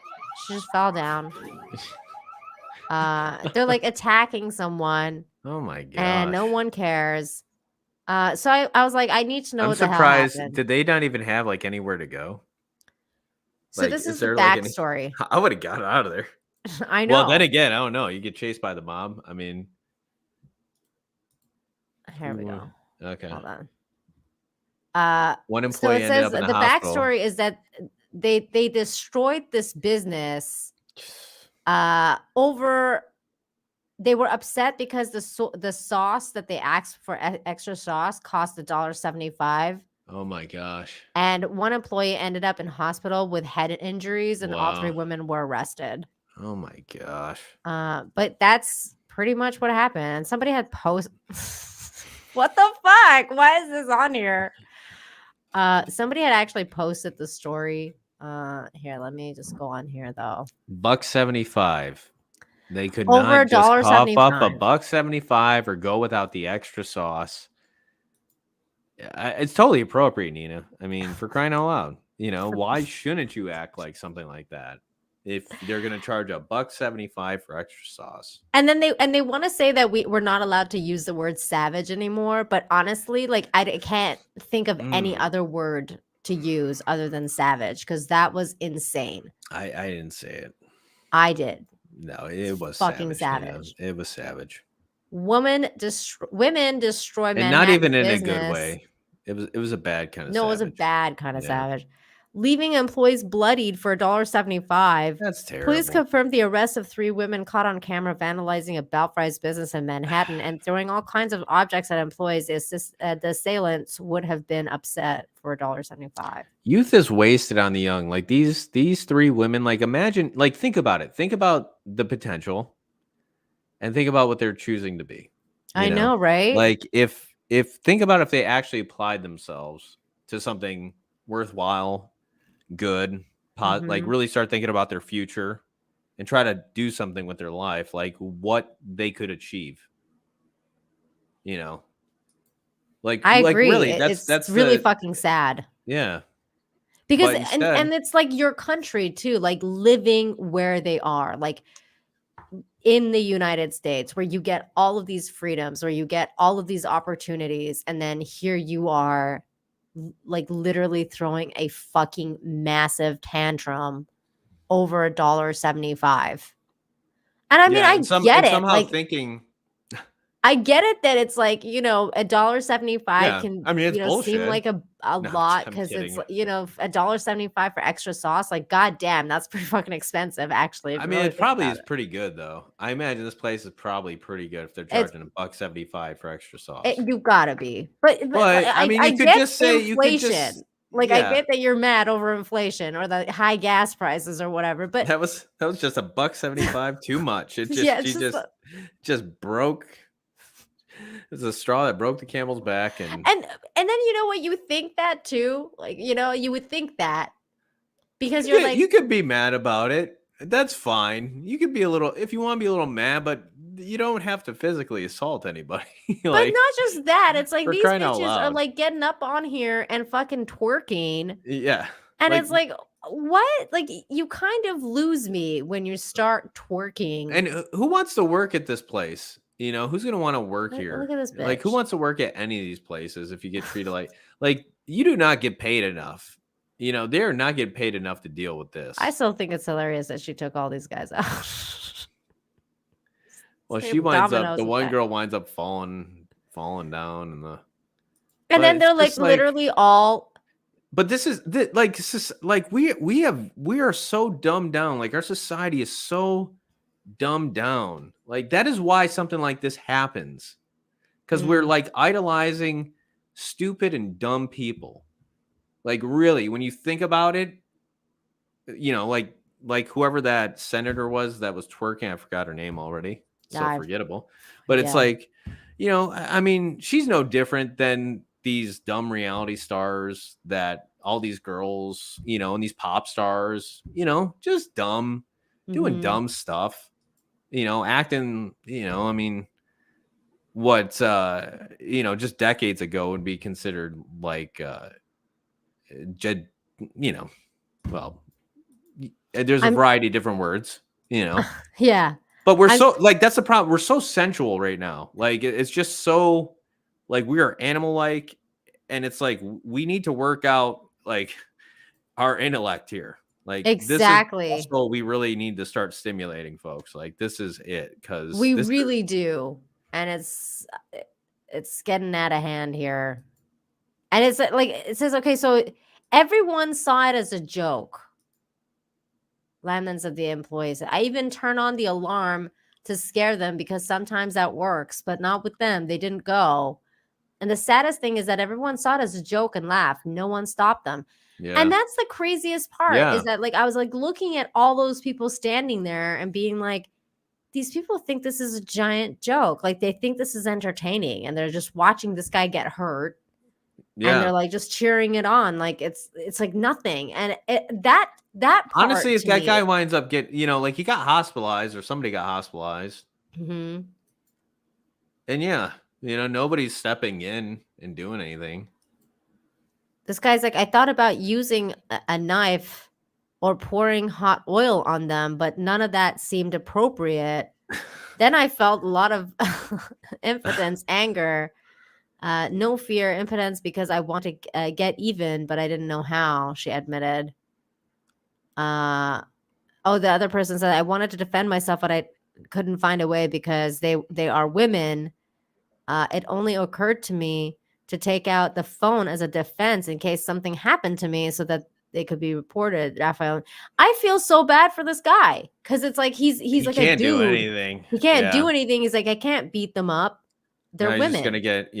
She just fell down. They're like attacking someone. Oh my god! And no one cares. So I was like, I need to know what the hell surprised. happened. Did they not even have like anywhere to go? So this is the backstory. I would have got out of there. I know. Well, then again, I don't know. You get chased by the mob. I mean, here we go. Okay. Hold on. One employee ended up in the hospital. Backstory is that they destroyed this business over. They were upset because the sauce that they asked for extra sauce cost $1.75. Oh my gosh. And one employee ended up in hospital with head injuries, and all 3 women were arrested. Oh my gosh. But that's pretty much what happened. And somebody had what the fuck? Why is this on here? Somebody had actually posted the story. Here, let me just go on here though. $1.75. They could over not just pop up $1.75. $1.75 or go without the extra sauce. It's totally appropriate, Nina. I mean, for crying out loud, why shouldn't you act like something like that if they're going to charge $1.75 for extra sauce? And then they want to say that we're not allowed to use the word savage anymore, but honestly, like I can't think of any other word to use other than savage, because that was insane. I didn't say it. I did. No, it was fucking savage. It was savage. Women destroy men, and not even in a good way. It was a bad kind of. No, savage. It was a bad kind of savage. Leaving employees bloodied for $1.75. That's terrible. Police confirmed the arrest of 3 women caught on camera vandalizing a Bell Fries business in Manhattan and throwing all kinds of objects at employees. The assailants would have been upset for $1.75. Youth is wasted on the young. Like these 3 women. Like imagine. Like think about it. Think about the potential, and think about what they're choosing to be. I know, right? Like if think about if they actually applied themselves to something worthwhile. Good like really start thinking about their future and try to do something with their life, like what they could achieve, like I agree. Really, that's really fucking sad. Because instead, and it's like your country too, like living where they are, like in the United States, where you get all of these freedoms, where you get all of these opportunities, and then here you are like literally throwing a fucking massive tantrum over $1.75. And I mean, I get it. Somehow like thinking, I get it that it's like, $1.75 can, I mean, it's seem like a lot because it's, $1.75 for extra sauce. Like, goddamn, that's pretty fucking expensive, actually. I mean, it probably is pretty good, though. I imagine this place is probably pretty good if they're charging $1.75 for extra sauce. You gotta be, but I mean, you could just say inflation. I get that you're mad over inflation or the high gas prices or whatever, but that was just $1.75 too much. It just broke. It's a straw that broke the camel's back, and then what, you think that too, like you would think that because you're like, you could be mad about it. That's fine. You could be a little, if you want to be a little mad, but you don't have to physically assault anybody. But not just that. It's like these bitches are loud. like getting up on here and fucking twerking. Yeah. And it's like, what? Like, you kind of lose me when you start twerking. And who wants to work at this place? Who's going to want to work here? Look at this bitch. Like, who wants to work at any of these places if you get treated like you do not get paid enough. They're not getting paid enough to deal with this. I still think it's hilarious that she took all these guys out. Well, she winds up, the one girl winds up falling down, and then they're like literally all. But this is we are so dumbed down. Like our society is so dumbed down. Like that is why something like this happens, because we're like idolizing stupid and dumb people. Like really, when you think about it, like whoever that senator was that was twerking, I forgot her name already. So forgettable. But it's like, I mean, she's no different than these dumb reality stars that all these girls, you know, and these pop stars, you know, just dumb, doing dumb stuff, you know, acting, you know, I mean, what, you know, just decades ago would be considered like, you know, well, there's a variety of different words, you know. Yeah. But we're so like, that's the problem. We're so sensual right now. Like it's just so like we are animal like, and it's like we need to work out like our intellect here. Like exactly. This is also we really need to start stimulating folks. Like this is it, because we really do, and it's getting out of hand here. And it's like it says, okay, so everyone saw it as a joke. Lemons of the employees. I even turn on the alarm to scare them because sometimes that works, but not with them. They didn't go. And the saddest thing is that everyone saw it as a joke and laughed. No one stopped them. Yeah. And that's the craziest part is that like I was like looking at all those people standing there and being like, these people think this is a giant joke. Like they think this is entertaining and they're just watching this guy get hurt. Yeah. And they're like just cheering it on. Like it's like nothing. And that part, honestly, if that guy winds up you know, like he got hospitalized or somebody got hospitalized. And yeah, you know, nobody's stepping in and doing anything. This guy's like, I thought about using a knife or pouring hot oil on them, but none of that seemed appropriate. Then I felt a lot of impotence, anger, no fear, impotence because I want to get even, but I didn't know how, she admitted. The other person said, I wanted to defend myself, but I couldn't find a way because they are women. It only occurred to me to take out the phone as a defense in case something happened to me so that they could be reported. Raphael, I feel so bad for this guy because it's like he's like a dude. He can't do anything. He can't do anything. He's like, I can't beat them up. They're women. He's just gonna get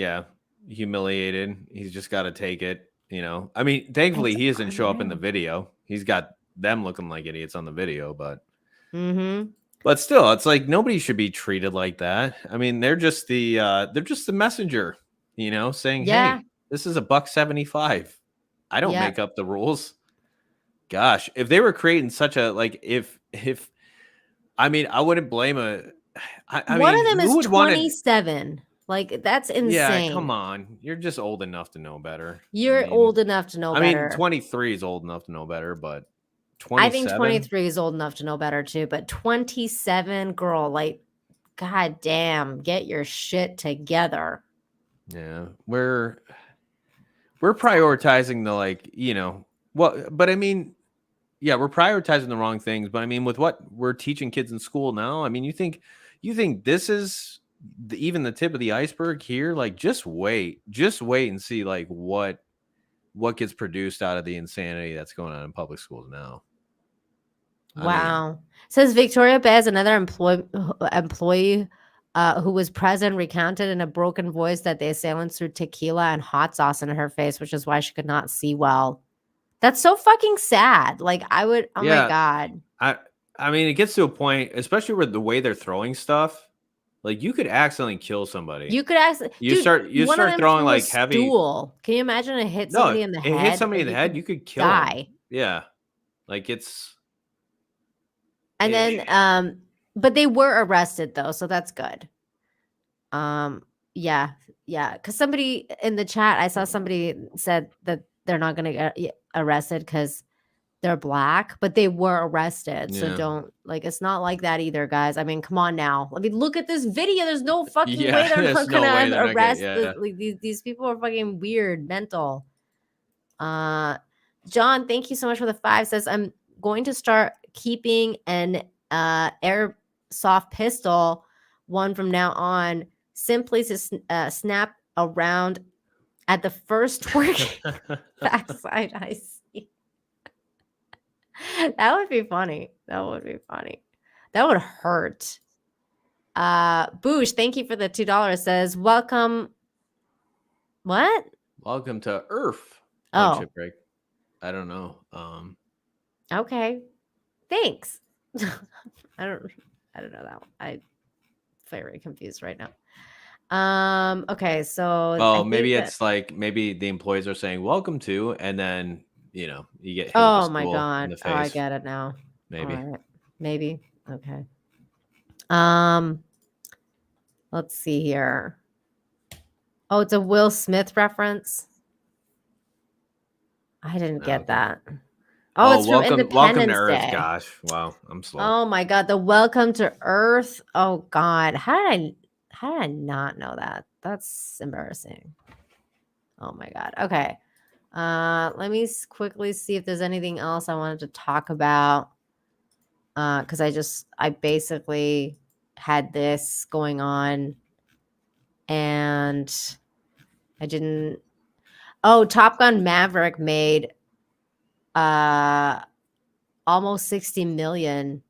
humiliated. He's just got to take it. You know, I mean, thankfully he doesn't show up in the video. He's got them looking like idiots on the video, but but still, it's like nobody should be treated like that. I mean, they're just the messenger, you know, saying, hey, this is $1.75. I don't make up the rules. Gosh, if they were creating such a like if I mean, I wouldn't blame one of them is 27. Like that's insane. Yeah, come on. You're just old enough to know better. You're old enough to know better. I mean, 23 is old enough to know better, but 27? I think 23 is old enough to know better too, but 27, girl, like, god damn, get your shit together. Yeah, we're prioritizing the like, you know, well, but I mean, yeah, we're prioritizing the wrong things. But I mean, with what we're teaching kids in school now, I mean, you think this is even the tip of the iceberg here? Like, just wait and see like what gets produced out of the insanity that's going on in public schools now. Wow. Says Victoria Bez, another employee who was present, recounted in a broken voice that the assailants threw tequila and hot sauce in her face, which is why she could not see well. That's so fucking sad. Like I would, my God. I mean, it gets to a point, especially with the way they're throwing stuff. Like you could accidentally kill somebody. You could accidentally. You start throwing like heavy. Stool. Can you imagine it hit somebody in the head? It hit somebody in the head. You could kill them. Yeah, like it's. And then, but they were arrested though, so that's good. Yeah, because somebody in the chat, I saw somebody said that they're not going to get arrested because they're black, but they were arrested. So don't like, it's not like that either, guys. I mean, come on now. I mean, look at this video. There's no fucking way they're not going to arrest these people are fucking weird, mental. John, thank you so much for the 5. Says, I'm going to start keeping an airsoft pistol one from now on, simply to snap around at the first twerking backside I see. That would be funny. That would hurt. Boosh, thank you for the $2. Says, welcome. What? Welcome to Earth. Oh, break. I don't know. Okay. Thanks. I don't know that one. I'm very confused right now. Okay, so maybe it's like maybe the employees are saying welcome to, and then you know, you get hit Oh with a my stool in god. the Oh, I face. get it now. Maybe. All right. Maybe. Okay. Let's see here. Oh, it's a Will Smith reference. I didn't get that. Oh, it's from welcome to Independence Earth. Day. Gosh, wow, I'm slow. Oh my god, the Welcome to Earth. Oh god, how did I not know that? That's embarrassing. Oh my god. Okay. Let me quickly see if there's anything else I wanted to talk about. Because I basically had this going on, and I didn't. Oh, Top Gun Maverick made almost 60 million.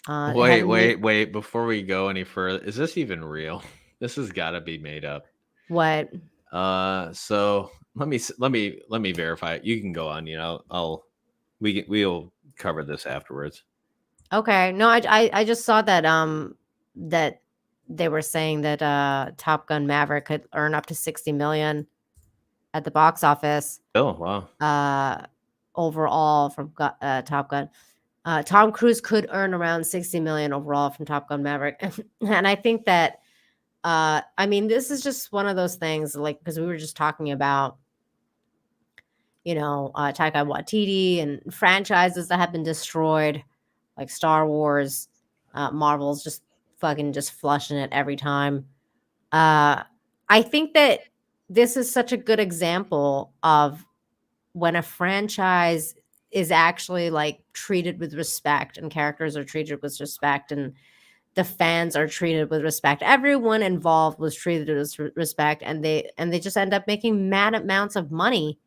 Wait. Before we go any further, is this even real? This has got to be made up. What? So let me verify it. You can go on. You know, we'll cover this afterwards. Okay. No, I just saw that that they were saying that Top Gun Maverick could earn up to 60 million at the box office. Oh wow. Overall from Top Gun. Tom Cruise could earn around 60 million overall from Top Gun Maverick. And I think that I mean, this is just one of those things, like, because we were just talking about, you know, Taika Waititi and franchises that have been destroyed, like Star Wars, Marvel's just fucking just flushing it every time. I think that this is such a good example of when a franchise is actually like treated with respect and characters are treated with respect and the fans are treated with respect. Everyone involved was treated with respect, and they just end up making mad amounts of money.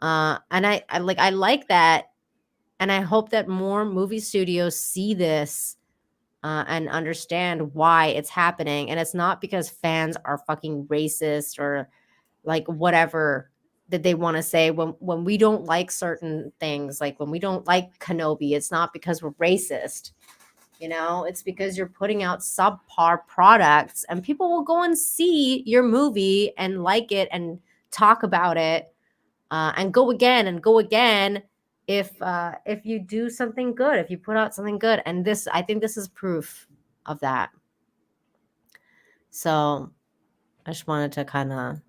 And I like that, and I hope that more movie studios see this and understand why it's happening. And it's not because fans are fucking racist or like whatever that they want to say. When we don't like certain things, like when we don't like Kenobi, it's not because we're racist. You know, it's because you're putting out subpar products, and people will go and see your movie and like it and talk about it and go again if you do something good, if you put out something good. And this, I think this is proof of that. So I just wanted to kind of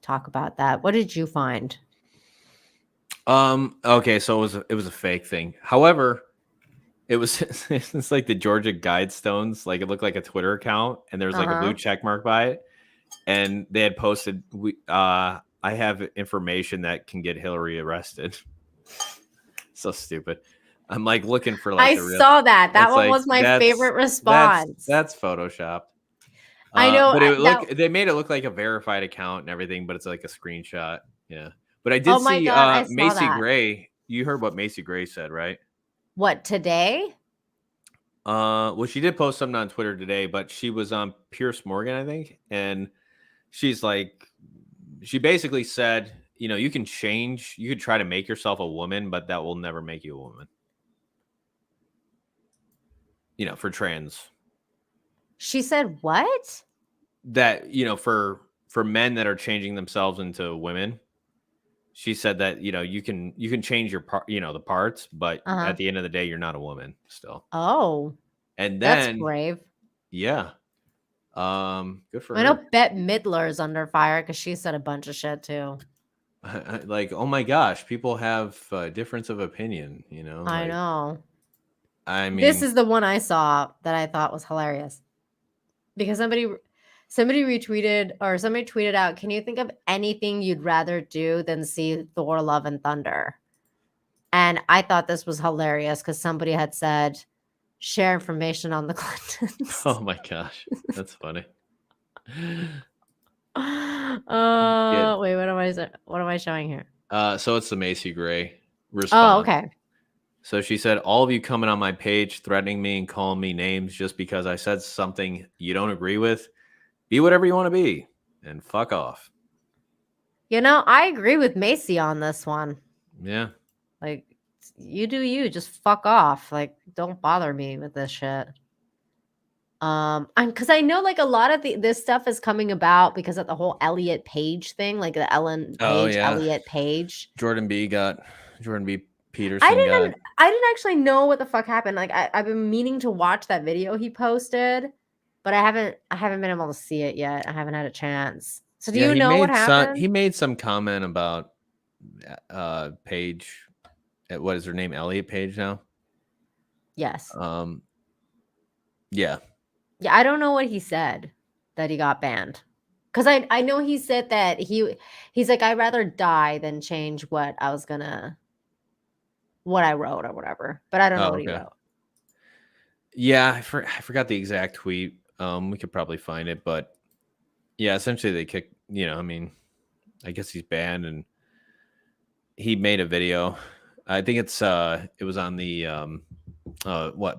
talk about that. What did you find? Okay, so it was a fake thing. However, it's like the Georgia Guidestones, like it looked like a Twitter account, and there's like a blue check mark by it, and they had posted, I have information that can get Hillary arrested. So stupid. I'm like looking for like I saw that. That one was my favorite response. That's photoshopped. I know, but they made it look like a verified account and everything, but it's like a screenshot. Yeah. But I did see Macy Gray. You heard what Macy Gray said, right? What, today? Well, she did post something on Twitter today, but she was on Pierce Morgan, I think, and she's like, she basically said, you know, you can change, you could try to make yourself a woman, but that will never make you a woman. You know, for trans. She said what? That, you know, for men that are changing themselves into women, she said that, you know, you can change your part, you know, the parts, but at the end of the day, you're not a woman still. Oh, and then that's brave. Yeah. Good for her. I know Bette Midler is under fire because she said a bunch of shit too. Like, oh my gosh, people have a difference of opinion, you know. I know. I mean, this is the one I saw that I thought was hilarious because somebody retweeted or somebody tweeted out, can you think of anything you'd rather do than see Thor Love and Thunder? And I thought this was hilarious because somebody had said, share information on the Clintons. Oh my gosh, that's funny. Wait, what am I showing here? So it's the Macy Gray response. Oh, okay. So she said, all of you coming on my page threatening me and calling me names just because I said something you don't agree with, be whatever you want to be and fuck off. You know, I agree with Macy on this one. Yeah. Like, you do you, just fuck off. Like, don't bother me with this shit. Because I know like a lot of this stuff is coming about because of the whole Elliot Page thing, like the Ellen Page, Elliot Page. Jordan B. Peterson I didn't actually know what the fuck happened. Like I've been meaning to watch that video he posted, but I haven't been able to see it yet. I haven't had a chance. So do you know what happened? He made some comment about Page. What is her name? Elliot Page now? Yes. Yeah. Yeah, I don't know what he said that he got banned. Because I know he said that he's like, I'd rather die than change what I wrote or whatever. But I don't know what he wrote. Yeah, I forgot the exact tweet. We could probably find it, but yeah, essentially they kicked, I mean, I guess he's banned, and he made a video. I think it was on the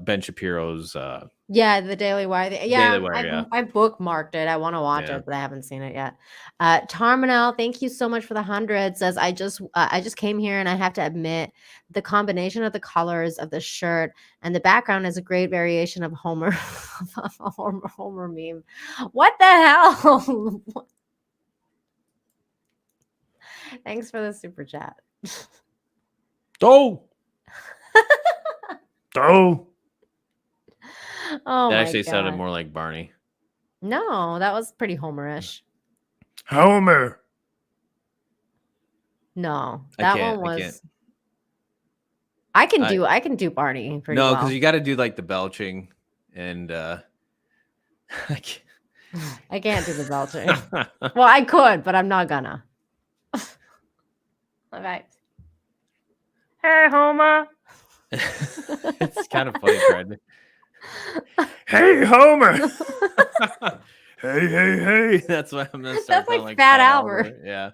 Ben Shapiro's the Daily Wire. Daily Wire, I bookmarked it. I want to watch it, but I haven't seen it yet. Tarmanel, thank you so much for the 100. Says I just came here and I have to admit the combination of the colors of the shirt and the background is a great variation of Homer Homer meme. What the hell? Thanks for the super chat. Oh. Oh, that actually sounded more like Barney. No, that was pretty Homerish. Homer. No, that one was. I can do Barney pretty well. No, because you got to do like the belching, and I can't do the belching. Well, I could, but I'm not gonna. Okay. Hey, Homer. It's kind of funny, Fred. Hey, Homer. hey. That's what I'm gonna start. That's like Fat Albert. Yeah.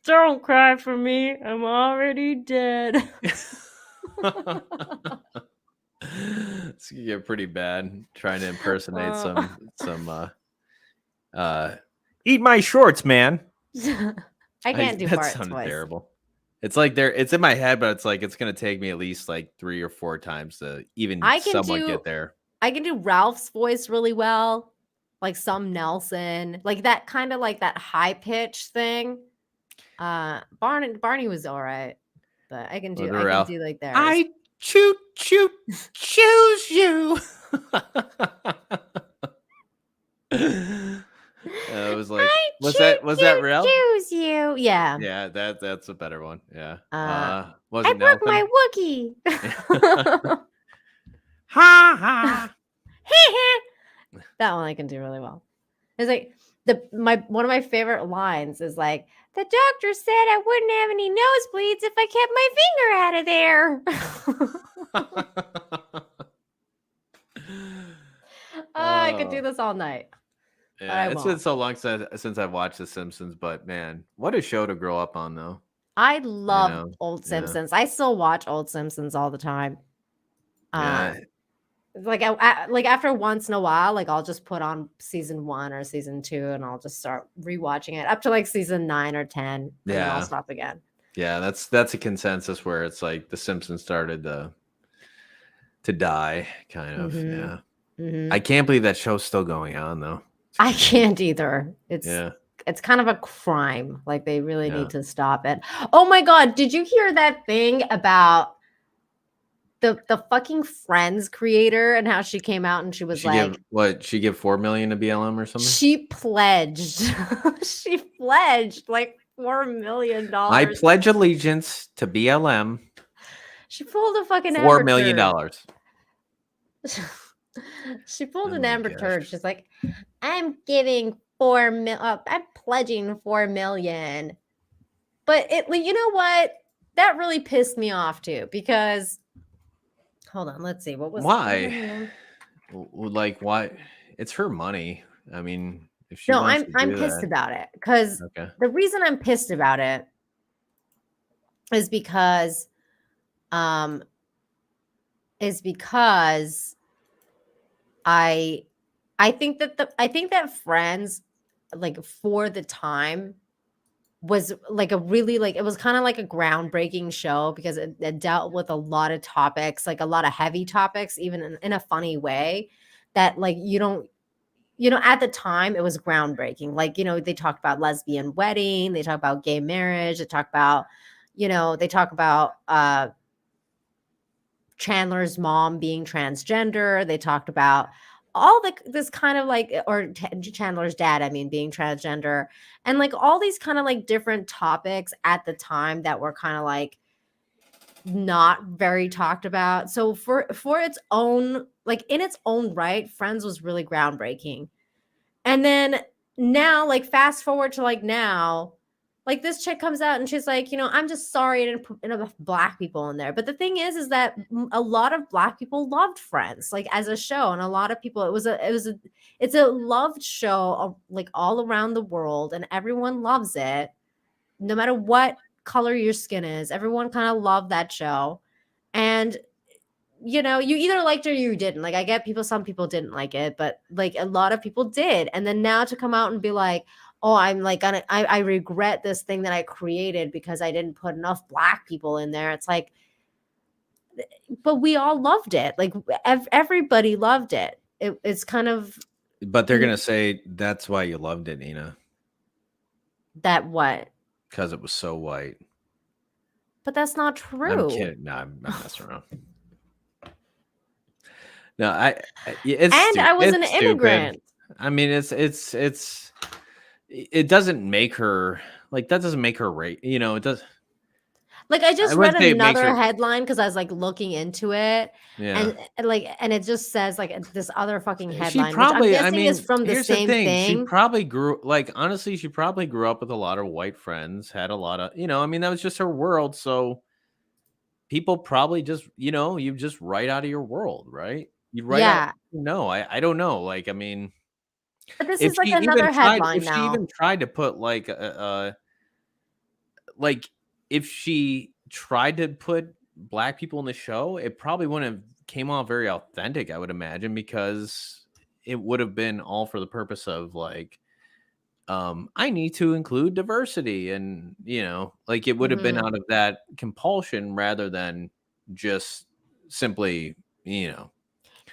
Don't cry for me. I'm already dead. It's gonna get pretty bad trying to impersonate some eat my shorts, man. I can't do Bart's voice. Terrible. It's like it's in my head, but it's like it's gonna take me at least like 3 or 4 times to even somewhat get there. I can do Ralph's voice really well, like some Nelson, like that kind of like that high pitch thing. Barney was all right, but I can do like theirs. I choose you. It was like, was that real? Choose you. Yeah. Yeah, that's a better one. Yeah. Was it broke my Wookiee. Ha ha. That one I can do really well. It's like one of my favorite lines is like, the doctor said I wouldn't have any nosebleeds if I kept my finger out of there. I could do this all night. Yeah, it's been so long since I've watched The Simpsons, but man, what a show to grow up on, though. I love old Simpsons. I still watch old Simpsons all the time. Like after once in a while, like I'll just put on season 1 or season 2, and I'll just start rewatching it up to like season 9 or 10, and then I'll stop again. Yeah, that's a consensus where it's like The Simpsons started to die, kind of. Mm-hmm. Yeah. Mm-hmm. I can't believe that show's still going on, though. I can't either. It's kind of a crime. Like they really need to stop it. Oh my God. Did you hear that thing about the fucking Friends creator and how she came out and she was she give $4 million to BLM or something? She pledged. She pledged like $4 million. I pledge allegiance to BLM. She pulled a fucking $4 million. She pulled an Amber Turd. She's like, I'm giving I'm pledging $4 million. But you know what? That really pissed me off too, because hold on, let's see. What was why? Like why? It's her money. I mean, if she I'm pissed about it, because the reason I'm pissed about it is because I think that Friends, like for the time, was like a really like it was kind of like a groundbreaking show because it dealt with a lot of topics, like a lot of heavy topics, even in a funny way that like at the time it was groundbreaking. Like, they talked about lesbian wedding, they talk about gay marriage, they talk about Chandler's mom being transgender. They talked about all this kind of like, or Chandler's dad, I mean, being transgender, and like all these kind of like different topics at the time that were kind of like not very talked about. So for its own, like in its own right, Friends was really groundbreaking. And then now, like fast forward to like now, like this chick comes out and she's like, I'm just sorry I didn't put enough black people in there. But the thing is that a lot of black people loved Friends, like as a show, and a lot of people, it's a loved show, like all around the world, and everyone loves it, no matter what color your skin is. Everyone kind of loved that show, and you either liked it or you didn't. Like I get some people didn't like it, but like a lot of people did. And then now to come out and be like, oh, I'm like I regret this thing that I created because I didn't put enough black people in there. It's like, but we all loved it. Like everybody loved it. It's kind of. But they're gonna say that's why you loved it, Nina. That what? Because it was so white. But that's not true. I'm kidding. No, I'm messing around. No, I was an immigrant. I mean, it doesn't make her like that. Doesn't make her right. It does. Like I just read another headline because I was like looking into it, and it just says like this other fucking headline. She probably, which I'm guessing is from the same thing. She probably honestly, she probably grew up with a lot of white friends. Had a lot of, I mean, that was just her world. So people probably just, you just write out of your world, right? You write out. No, I don't know. Like, I mean, but this is like another headline if now. She even tried to put like if she tried to put black people in the show, it probably wouldn't have came off very authentic, I would imagine, because it would have been all for the purpose of like, I need to include diversity, and like it would have been out of that compulsion rather than just simply,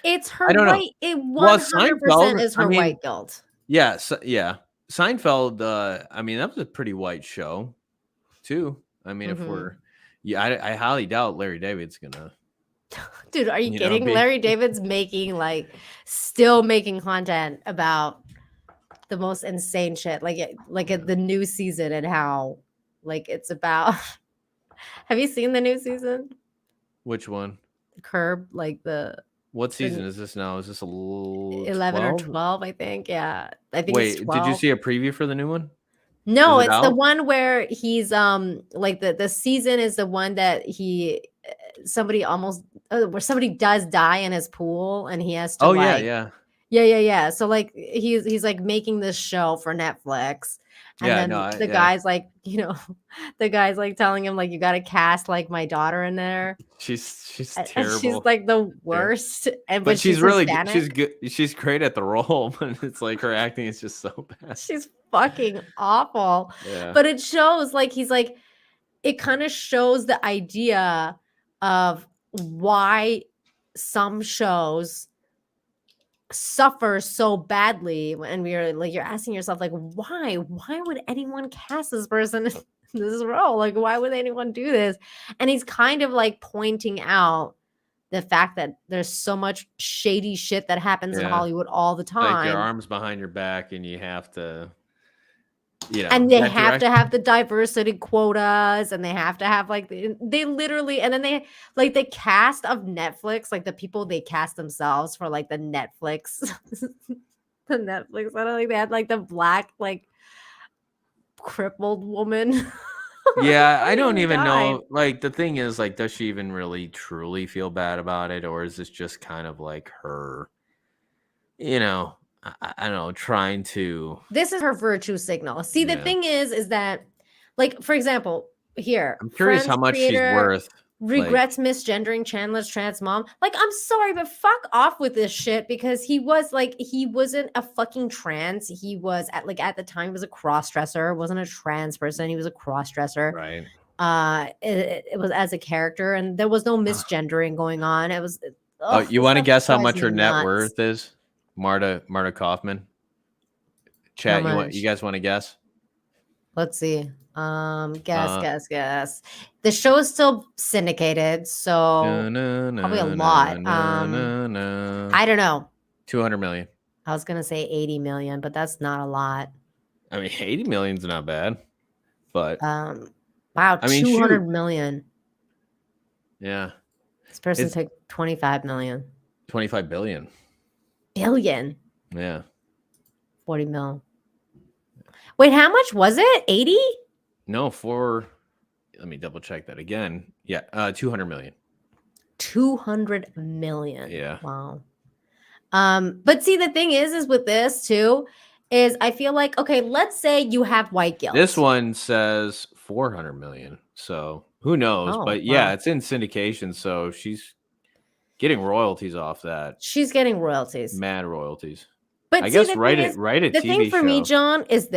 It's her white. It 100% is her white guilt. Yeah, yeah. Seinfeld. I mean, that was a pretty white show, too. I mean, if we're, I highly doubt Larry David's gonna. Dude, are you kidding? Larry David's still making content about the most insane shit, like the new season and how, like it's about. Have you seen the new season? Which one? Curb, like the. What season is this now? Is this 11 or 12? I think. Yeah, I think. Wait, did you see a preview for the new one? No, it's the one where he's like the season is the one that somebody where somebody does die in his pool and he has to yeah. So like he's like making this show for Netflix. And then the guy's like, the guy's like telling him like you got to cast like my daughter in there. She's terrible. She's like the worst. And but she's really good. She's good. She's great at the role, but it's like her acting is just so bad. She's fucking awful. Yeah. But it shows like he's like, it kind of shows the idea of why some shows suffer so badly, and we're like, you're asking yourself like, why would anyone cast this person in this role? Like, why would anyone do this? And he's kind of like pointing out the fact that there's so much shady shit that happens in Hollywood all the time. Like your arms behind your back, and you have to. And they have to have the diversity quotas, and they have to have like they literally, and then they like the cast of Netflix, like the people they cast themselves for like the Netflix, I don't think they had like the black like crippled woman. Yeah, I don't even know. Like the thing is, like, does she even really truly feel bad about it, or is this just kind of like her, I don't know, trying to. This is her virtue signal. See, the thing is that, like, for example, here. I'm curious how much she's worth. regrets misgendering Chandler's trans mom. Like, I'm sorry, but fuck off with this shit, because he wasn't a fucking trans. He was at the time he was a cross-dresser, wasn't a trans person. He was a cross-dresser. Right. It was as a character, and there was no misgendering going on. It was. You want to guess how much her her net worth is? Marta Kaufman. Chat, you guys want to guess? Let's see. Guess. The show is still syndicated, so probably a lot. I don't know. 200 million. I was gonna say 80 million, but that's not a lot. I mean, 80 million's not bad, but wow, I mean, 200 million. Yeah. This person took 25 million. 25 billion. Billion. Yeah. 40 mil. Wait, how much was it? 80? No, let me double check that again. Yeah, 200 million. 200 million. Yeah. Wow. But see, the thing is with this too, is I feel like, okay, let's say you have white guilt. This one says 400 million. So who knows? But yeah, it's in syndication. So she's getting royalties off that. She's getting royalties. Mad royalties. But I guess write a TV The thing for show. me, John, is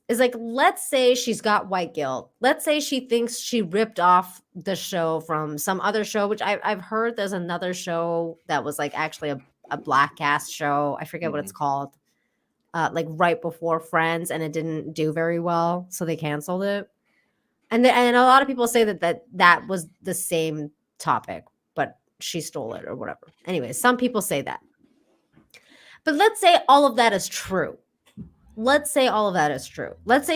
like, let's say she's got white guilt. Let's say she thinks she ripped off the show from some other show, which I've heard there's another show that was like actually a black cast show. I forget what it's called. Like right before Friends, and it didn't do very well, so they canceled it. And a lot of people say that was the same topic, but she stole it or whatever. Anyway, some people say that. But let's say all of that is true. Let's say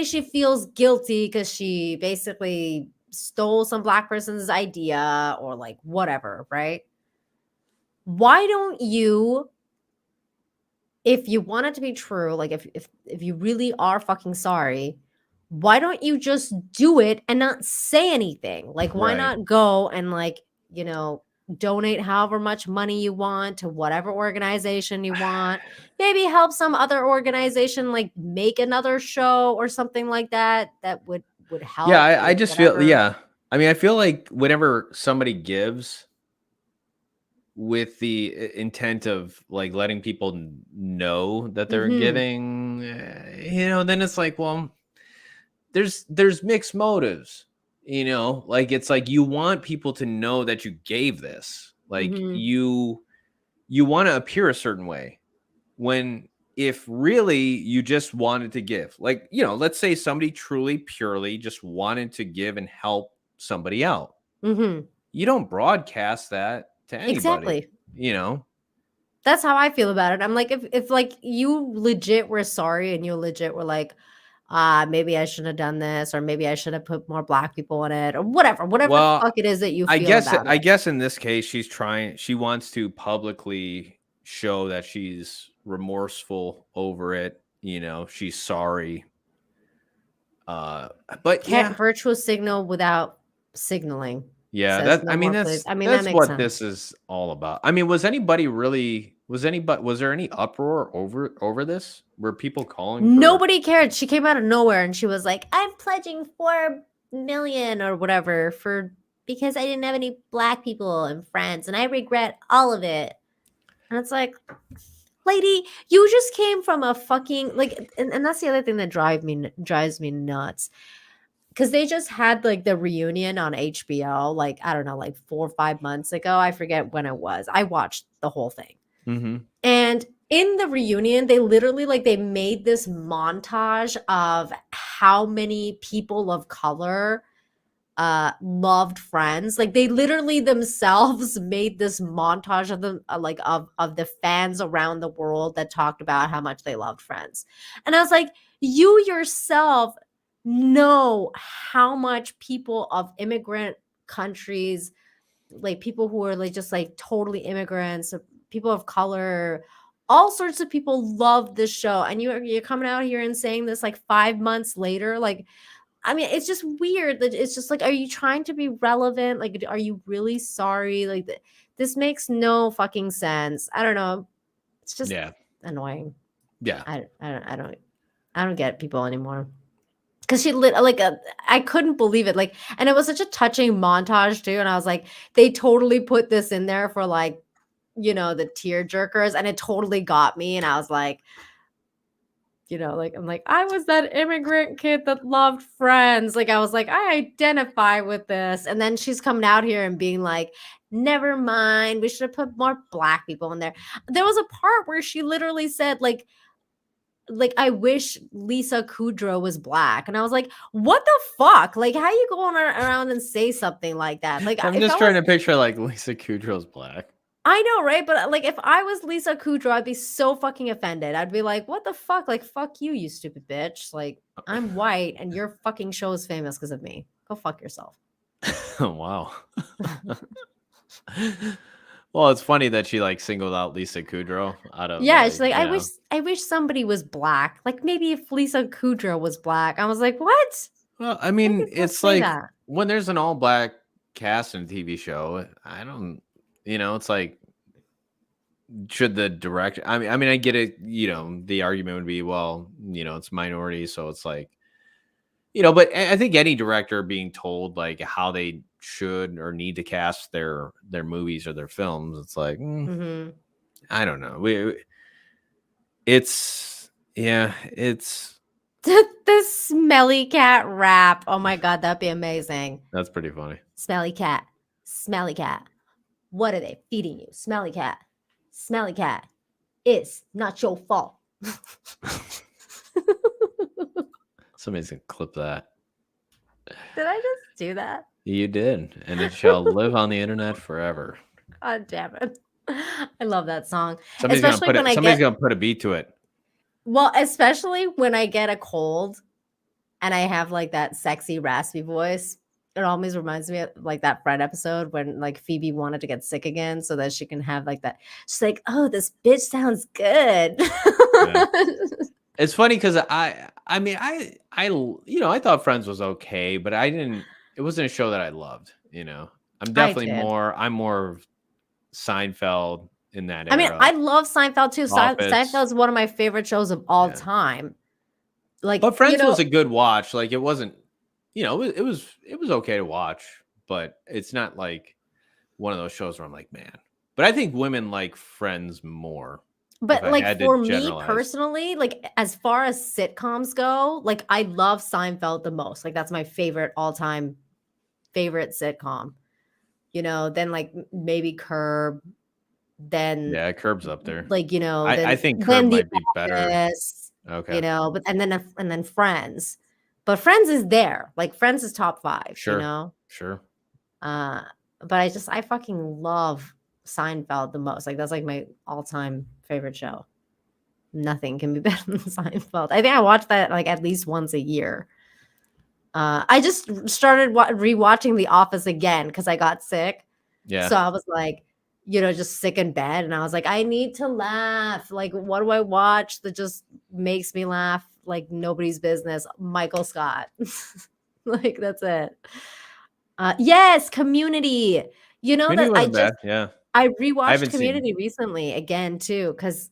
she feels guilty because she basically stole some black person's idea or like whatever, right? Why don't you, if you want it to be true, like if you really are fucking sorry, why don't you just do it and not say anything? Like, why not go and like, donate however much money you want to whatever organization you want, maybe help some other organization like make another show or something like that would help. Yeah, I just feel, I mean, I feel like whenever somebody gives with the intent of like letting people know that they're giving, then it's like, well, there's mixed motives. Like it's like you want people to know that you gave this. Like you want to appear a certain way, when if really you just wanted to give, like, let's say somebody truly purely just wanted to give and help somebody out. You don't broadcast that to anybody. Exactly. That's how I feel about it. I'm like, if like you legit were sorry and you legit were like, maybe I shouldn't have done this, or maybe I should have put more black people in it, or whatever the fuck it is that you feel about it. I guess in this case, she wants to publicly show that she's remorseful over it. She's sorry. But can't virtual signal without signaling. Yeah, that's that what sense. This is all about. I mean, was there any uproar over this? Were people calling? Nobody cared. She came out of nowhere and she was like, "I'm pledging 4 million or whatever because I didn't have any black people and friends, and I regret all of it." And it's like, lady, you just came from a fucking like, and that's the other thing that drives me nuts. Because they just had like the reunion on HBO, like, I don't know, like 4 or 5 months ago. I forget when it was. I watched the whole thing. And in the reunion, they literally they made this montage of how many people of color loved Friends. Like, they literally themselves made this montage of them of the fans around the world that talked about how much they loved Friends. And I was like, you yourself know how much people of immigrant countries, like people who are like just like totally immigrants, people of color, all sorts of people love this show, and you're coming out here and saying this like 5 months later. Like, I mean, it's just weird that it's just like, are you trying to be relevant? Like, are you really sorry? Like, this makes no fucking sense. I don't know. It's just annoying. Yeah. I don't get people anymore. because she lit like I couldn't believe it. Like, and it was such a touching montage too. And I was like, they totally put this in there for like, the tear jerkers, and it totally got me. And I was like, I'm like, I was that immigrant kid that loved Friends. Like, I was like, I identify with this. And then she's coming out here and being like, never mind, we should have put more Black people in there. There was a part where she literally said, like I wish Lisa Kudrow was Black. And I was like, what the fuck? Like, how you going around and say something like that? Like, I'm just trying to picture like Lisa Kudrow's Black. I know, right? But like, if I was Lisa Kudrow, I'd be so fucking offended. I'd be like, what the fuck? Like, fuck you, you stupid bitch. Like, I'm white and your fucking show is famous because of me. Go fuck yourself. Wow. Well, it's funny that she like singled out Lisa Kudrow out of she's like, I wish somebody was Black. Like, maybe if Lisa Kudrow was Black. I was like, what? Well, I mean, it's like when there's an all Black cast in a TV show, I don't, it's like, should the director? I mean, I get it. The argument would be, well, it's minority, so it's like, but I think any director being told like how they should or need to cast their movies or their films, it's like, I don't know. It's the smelly cat rap. Oh my god, that'd be amazing. That's pretty funny. Smelly cat, smelly cat. What are they feeding you? Smelly cat, smelly cat. It's not your fault. Somebody's gonna clip that. Did I just do that? You did, and it shall live on the internet forever. God damn it. I love that song. Somebody's gonna put a beat to it. Well, especially when I get a cold and I have like that sexy raspy voice. It always reminds me of like that Fred episode when like Phoebe wanted to get sick again so that she can have like that. She's like, oh, this bitch sounds good. Yeah. It's funny because I thought Friends was okay, but it wasn't a show that I loved. I'm definitely more Seinfeld in that era. I mean, I love Seinfeld too. Seinfeld is one of my favorite shows of all time. Like, but Friends was a good watch. Like, it wasn't, it was okay to watch, but it's not like one of those shows where I'm like, man. But I think women like Friends more. But like for me personally, like as far as sitcoms go, like I love Seinfeld the most. Like that's my favorite all-time favorite sitcom. Then like maybe Curb. Then Curb's up there. Like I think Curb might be better. Okay. But and then Friends. But Friends is there. Like Friends is top 5. Sure. Sure. But I fucking love Seinfeld the most. Like that's like my all-time favorite show. Nothing can be better than Seinfeld. I think I watch that like at least once a year. I just started rewatching The Office again because I got sick. Yeah. So I was like, just sick in bed, and I was like, I need to laugh. Like, what do I watch that just makes me laugh like nobody's business? Michael Scott. Like that's it. Yes, Community. I rewatched Community recently again too, because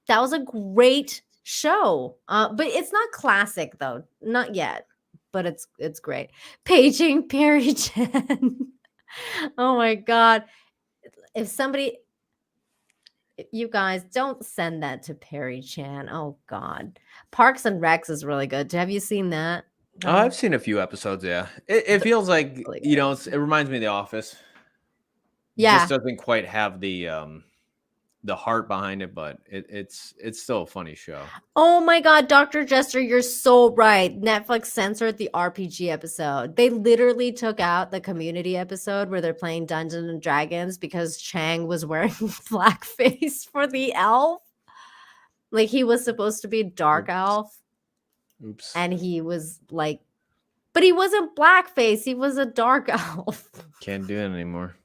that was a great show. But it's not classic though, not yet. But it's great. Paging Perry Chen. Oh my god! You guys don't send that to Perry Chan. Oh god, Parks and Recs is really good. Have you seen that? Oh, I've seen a few episodes. Yeah, it feels like really it reminds me of The Office. Yeah, it just doesn't quite have the heart behind it, but it's still a funny show. Oh my god, Dr. Jester, you're so right. Netflix censored the RPG episode. They literally took out the Community episode where they're playing Dungeons and Dragons because Chang was wearing blackface for the elf. Like he was supposed to be dark elf. Oops. And he was like, but he wasn't blackface. He was a dark elf. Can't do it anymore.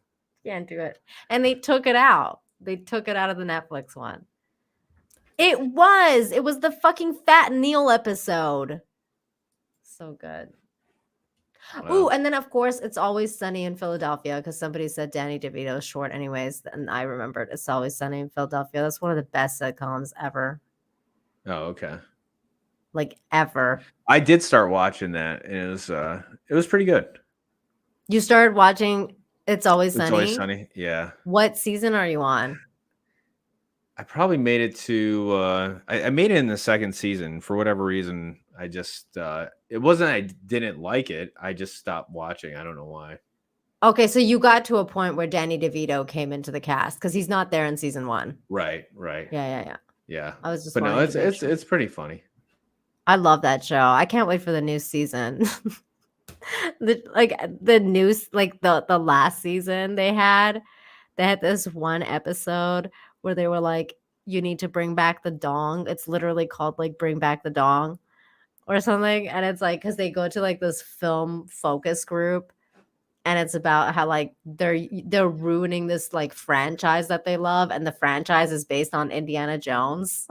Can't do it. And they took it out. They took it out of the Netflix one. It was the fucking Fat Neil episode. So good. Wow. Ooh, and then of course It's Always Sunny in Philadelphia because somebody said Danny DeVito is short anyways, and I remembered It's Always Sunny in Philadelphia. That's one of the best sitcoms ever. Oh, okay. like ever. I did start watching that, and it was pretty good. You started watching It's Always Sunny? It's Always Sunny, yeah. What season are you on? I probably made it to I made it in the second season. For whatever reason, I just it wasn't I didn't like it. I just stopped watching. I don't know why. Okay, so you got to a point where Danny DeVito came into the cast because he's not there in season 1. Right. Yeah. I was just But no, it's pretty funny. I love that show. I can't wait for the new season. the news, like the last season they had this one episode where they were like, you need to bring back the dong. It's literally called like Bring Back the Dong or something. And it's like, because they go to like this film focus group, and it's about how like they're ruining this like franchise that they love, and the franchise is based on Indiana Jones.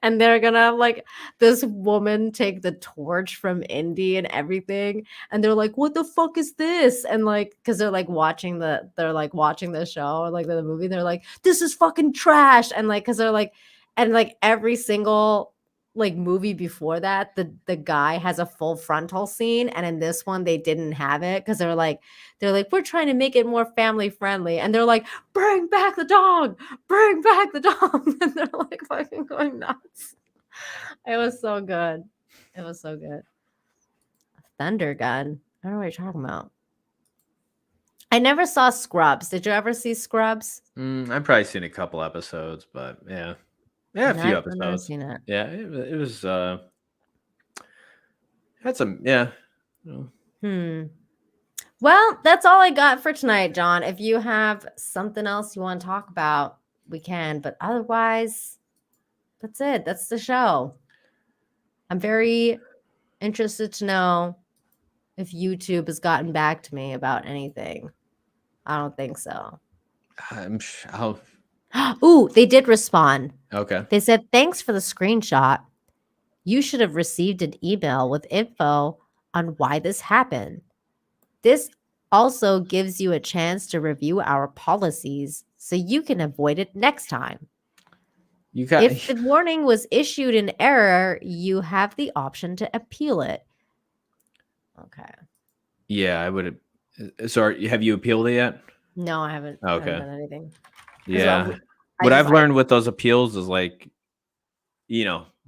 And they're gonna like this woman take the torch from Indy and everything, and they're like, what the fuck is this? And like, because they're watching the show or like the movie, they're like, this is fucking trash. And like, because they're like, and like every single like movie before that, the guy has a full frontal scene, and in this one they didn't have it because they're like we're trying to make it more family friendly, and they're like, bring back the dog, and they're like fucking going nuts. It was so good. Thunder Gun. I don't know what you're talking about. I never saw Scrubs. Did you ever see Scrubs? I've probably seen a couple episodes, but yeah. Yeah, a few episodes. Never seen it. Yeah, it was had some, yeah. Well, that's all I got for tonight, John. If you have something else you want to talk about, we can, but otherwise, that's it. That's the show. I'm very interested to know if YouTube has gotten back to me about anything. I don't think so. Ooh, they did respond. Okay. They said, thanks for the screenshot. You should have received an email with info on why this happened. This also gives you a chance to review our policies so you can avoid it next time. If the warning was issued in error, you have the option to appeal it. Okay. Yeah, I would have. Sorry, have you appealed it yet? No, I haven't. Okay. I haven't done anything. Yeah. What I've learned with those appeals is like,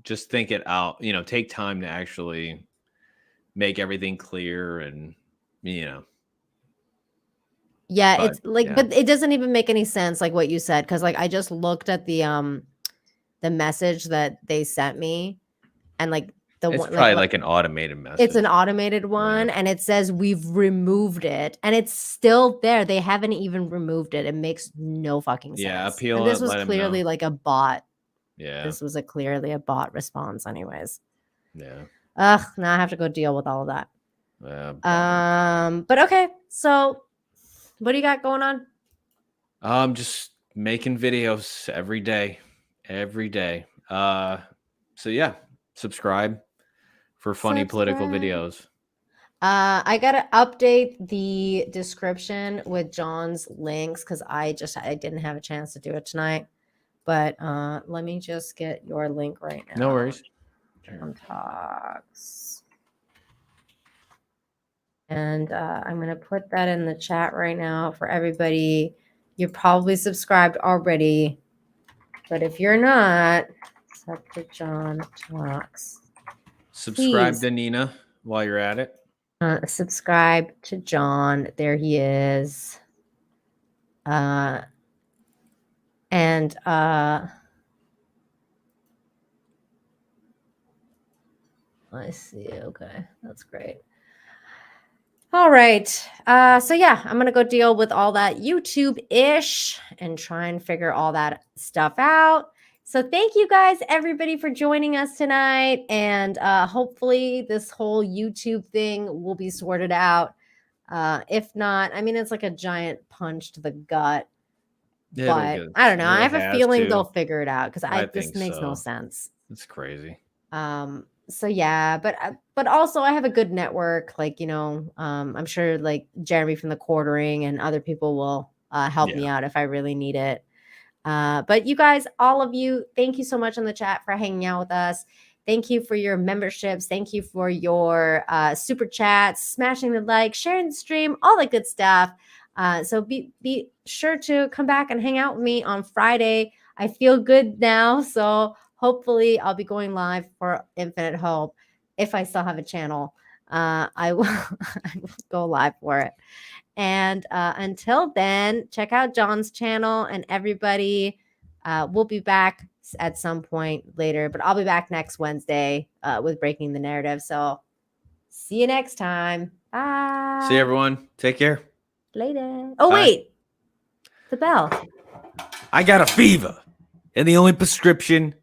just think it out, take time to actually make everything clear and, Yeah, it's like, but it doesn't even make any sense, like what you said, because like I just looked at the message that they sent me, and like it's probably like an automated message. It's an automated one, and it says we've removed it, and it's still there. They haven't even removed it. It makes no fucking sense. Yeah, appeal. And this was clearly like a bot. Yeah, this was clearly a bot response, anyways. Yeah. Ugh. Now I have to go deal with all of that. But okay. So, what do you got going on? Just making videos every day. So yeah, subscribe for funny political videos. I gotta update the description with John's links because I didn't have a chance to do it tonight. But let me just get your link right now. No worries. Talks. And I'm gonna put that in the chat right now for everybody. You're probably subscribed already, but if you're not, except for John Talks. Subscribe to Nina while you're at it. Subscribe to John. There he is. I see. Okay, that's great. All right. So yeah, I'm gonna go deal with all that YouTube-ish and try and figure all that stuff out. So thank you guys, everybody, for joining us tonight. And hopefully this whole YouTube thing will be sorted out. If not, I mean, it's like a giant punch to the gut. But I don't know. I have a feeling they'll figure it out because this makes no sense. It's crazy. So yeah, but also I have a good network. Like, I'm sure like Jeremy from the Quartering and other people will help me out if I really need it. But you guys, all of you, thank you so much in the chat for hanging out with us. Thank you for your memberships. Thank you for your super chats, smashing the like, sharing the stream, all that good stuff. So be sure to come back and hang out with me on Friday. I feel good now, so hopefully I'll be going live for Infinite Hope. If I still have a channel, I will go live for it. And until then, check out John's channel, and everybody, we'll be back at some point later, but I'll be back next Wednesday with Breaking the Narrative. So see you next time. Bye. See you, everyone. Take care. Later. Oh, Bye. wait. The bell. I got a fever, and the only prescription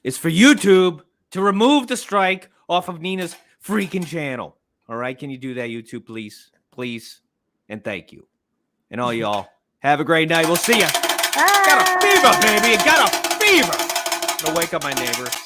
is for YouTube to remove the strike off of Nina's freaking channel. All right? Can you do that, YouTube, please? Please. And thank you. And all y'all, have a great night. We'll see ya. Bye. Got a fever, baby. Got a fever. Gonna wake up my neighbors.